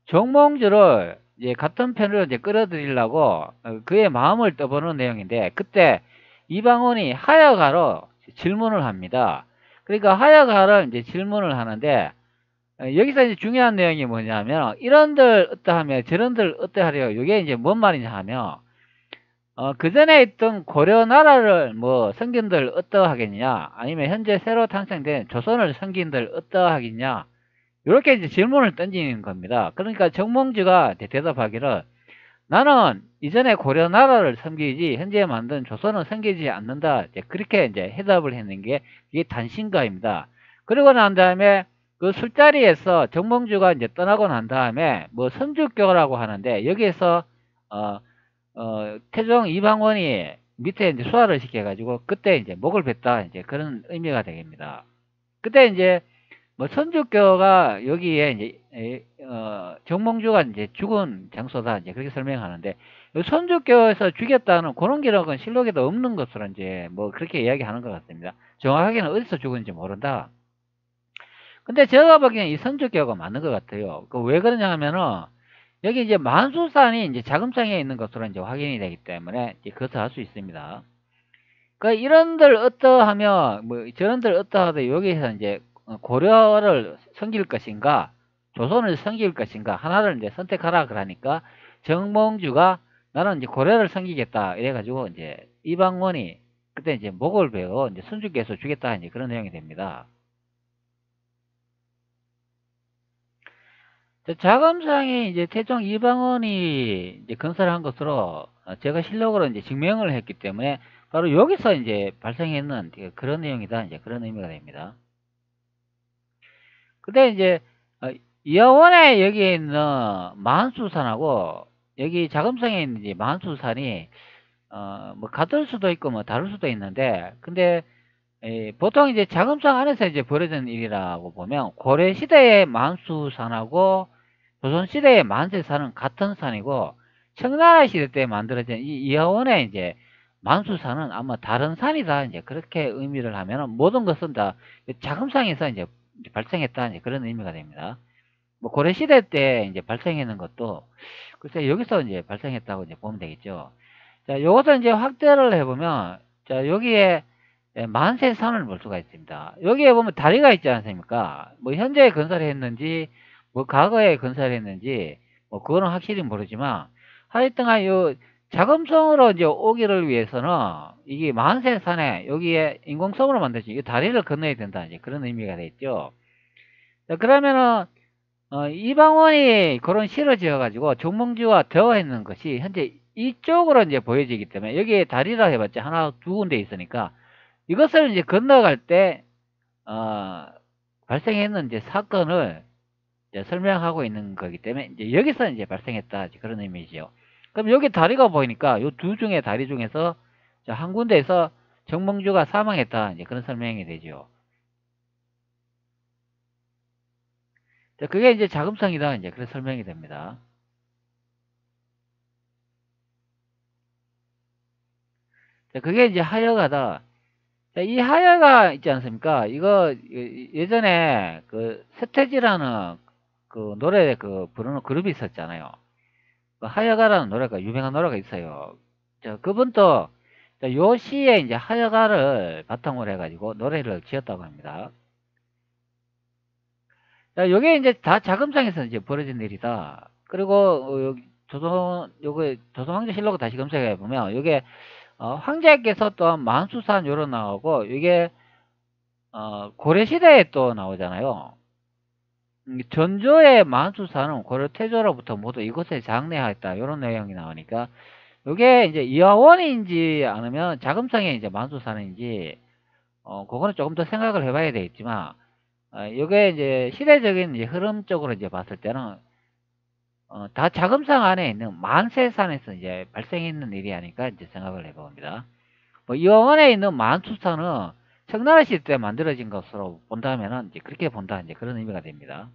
정몽주를 이제 같은 편으로 이제 끌어들이려고 그의 마음을 떠보는 내용인데 그때 이방원이 하여가로 질문을 합니다. 그러니까 하여가를 이제 질문을 하는데 여기서 이제 중요한 내용이 뭐냐면 이런들 어떠하며 저런들 어떠하려 이게 이제 뭔 말이냐 하면 그 전에 있던 고려 나라를 뭐 성균들 어떠하겠냐 아니면 현재 새로 탄생된 조선을 성균들 어떠하겠냐 이렇게 이제 질문을 던지는 겁니다. 그러니까 정몽주가 대답하기를 나는 이전에 고려 나라를 섬기지 현재 만든 조선은 섬기지 않는다. 이제 그렇게 이제 해답을 했는 게 이게 단신가입니다. 그러고 난 다음에 그 술자리에서 정몽주가 이제 떠나고 난 다음에 뭐 선주교라고 하는데 여기에서 태종 이방원이 밑에 이제 수화를 시켜가지고 그때 이제 목을 뱉다 이제 그런 의미가 되겠습니다. 그때 이제 뭐 선주교가 여기에 이제 정몽주가 이제 죽은 장소다 이제 그렇게 설명하는데 선주교에서 죽였다는 그런 기록은 실록에도 없는 것으로 이제 뭐 그렇게 이야기하는 것 같습니다. 정확하게는 어디서 죽은지 모른다. 근데 제가 보기에는 이 선주교가 맞는 것 같아요. 그 왜 그러냐 하면은 여기 이제 만수산이 이제 자금성에 있는 것으로 이제 확인이 되기 때문에 이제 그것을 알 수 있습니다. 그 이런들 어떠하며 뭐 저런들 어떠하다 여기서 이제 고려를 섬길 것인가 조선을 섬길 것인가 하나를 이제 선택하라 그러니까 정몽주가 나는 이제 고려를 섬기겠다 이래가지고 이제 이방원이 그때 이제 목을 베어 이제 선주께서 주겠다 이제 그런 내용이 됩니다. 자금상이 이제 태종 이방원이 이제 건설한 것으로 제가 실록으로 이제 증명을 했기 때문에 바로 여기서 이제 발생했는 그런 내용이다 이제 그런 의미가 됩니다. 근데 이제 이하원에 여기에 있는 만수산하고 여기 자금성에 있는 이제 만수산이 뭐 같을 수도 있고 뭐 다를 수도 있는데 근데 보통 이제 자금성 안에서 이제 벌어진 일이라고 보면 고려 시대의 만수산하고 조선 시대의 만세산은 같은 산이고 청나라 시대 때 만들어진 이 이하원의 이제 만수산은 아마 다른 산이다 이제 그렇게 의미를 하면은 모든 것은 다 자금성에서 이제 발생했다 이제 그런 의미가 됩니다. 뭐 고려 시대 때 이제 발생했는 것도 글쎄 여기서 이제 발생했다고 이제 보면 되겠죠. 자, 요것을 이제 확대를 해보면 자 여기에 예, 만세산을 볼 수가 있습니다. 여기에 보면 다리가 있지 않습니까? 뭐 현재 건설했는지 뭐 과거에 건설했는지 뭐 그거는 확실히 모르지만 하여튼간 요 자금성으로 이제 오기를 위해서는 이게 만세산에 여기에 인공섬으로 만들지 이 다리를 건너야 된다 이제 그런 의미가 되겠죠. 자, 그러면은 이방원이 그런 실을 지어가지고 정몽주와 대화했는 것이 현재 이쪽으로 이제 보여지기 때문에 여기에 다리라 해봤자 하나 두 군데 있으니까 이것을 이제 건너갈 때 어, 발생했는 이제 사건을 이제 설명하고 있는 거기 때문에 이제 여기서 이제 발생했다 그런 의미죠. 그럼 여기 다리가 보이니까 이 두 중의 다리 중에서 한 군데에서 정몽주가 사망했다 이제 그런 설명이 되죠. 자, 그게 이제 자금성이다 이제 그런 설명이 됩니다. 자, 그게 이제 하여가다. 자, 이 하여가 있지 않습니까? 이거 예전에 그 서태지라는 그 노래 그 부르는 그룹이 있었잖아요. 그 하여가라는 노래가 유명한 노래가 있어요. 자, 그분도 요 시에 이제 하여가를 바탕으로 해가지고 노래를 지었다고 합니다. 자, 요게 이제 다 자금상에서 이제 벌어진 일이다. 그리고 여기 요거 조선왕조실록 다시 검색해 보면 요게 황제께서 또한 만수산 요런 나오고 이게 고려시대에 또 나오잖아요. 전조의 만수사는 고려 태조로부터 모두 이곳에 장례하였다. 이런 내용이 나오니까 이게 이제 이화원인지 아니면 자금성의 이제 만수사인지 그거는 조금 더 생각을 해봐야 되겠지만 이게 이제 시대적인 이제 흐름적으로 이제 봤을 때는 다 자금성 안에 있는 만세산에서 이제 발생했는 일이 아닐까 이제 생각을 해봅니다. 뭐 이화원에 있는 만수사는 청나라 시대 때 만들어진 것으로 본다면은 이제 그렇게 본다 이제 그런 의미가 됩니다.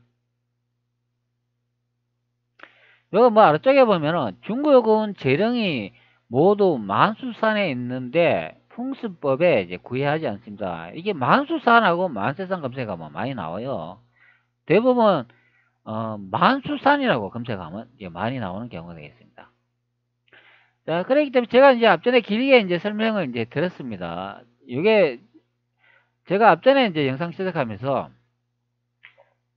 여기 뭐 아래쪽에 보면은 중국은 재령이 모두 만수산에 있는데 풍수법에 이제 구애하지 않습니다. 이게 만수산하고 만세산 검색하면 많이 나와요. 대부분 만수산이라고 검색하면 이제 많이 나오는 경우가 되겠습니다. 자, 그렇기 때문에 제가 이제 앞전에 길게 이제 설명을 이제 드렸습니다. 이게 제가 앞전에 이제 영상 시작하면서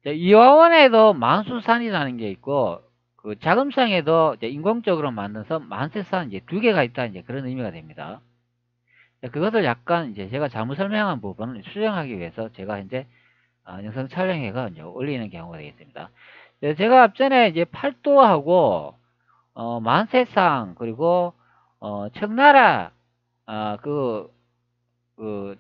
이화원에도 만수산이라는 게 있고 그 자금성에도 이제 인공적으로 만들어서 만세산 이제 두 개가 있다 이제 그런 의미가 됩니다. 그것을 약간 이제 제가 잘못 설명한 부분을 수정하기 위해서 제가 이제 영상 촬영해가 이제 올리는 경우가 되겠습니다. 제가 앞전에 이제 팔도하고 만세상 그리고 청나라 그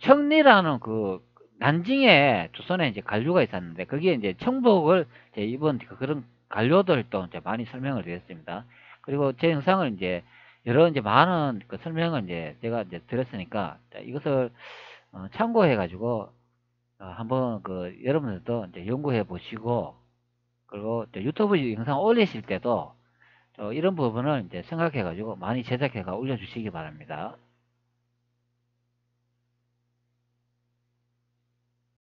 청리라는 그 난징에 조선에 이제 관료가 있었는데 거기에 이제 청복을 이제 이번 그런 관료들도 이제 많이 설명을 드렸습니다. 그리고 제 영상을 이제 여러 이제 많은 그 설명을 이제 제가 이제 드렸으니까 이것을 참고해 가지고 한번 그 여러분들도 이제 연구해 보시고 그리고 유튜브 영상 올리실 때도 이런 부분을 이제 생각해 가지고 많이 제작해 가 올려주시기 바랍니다.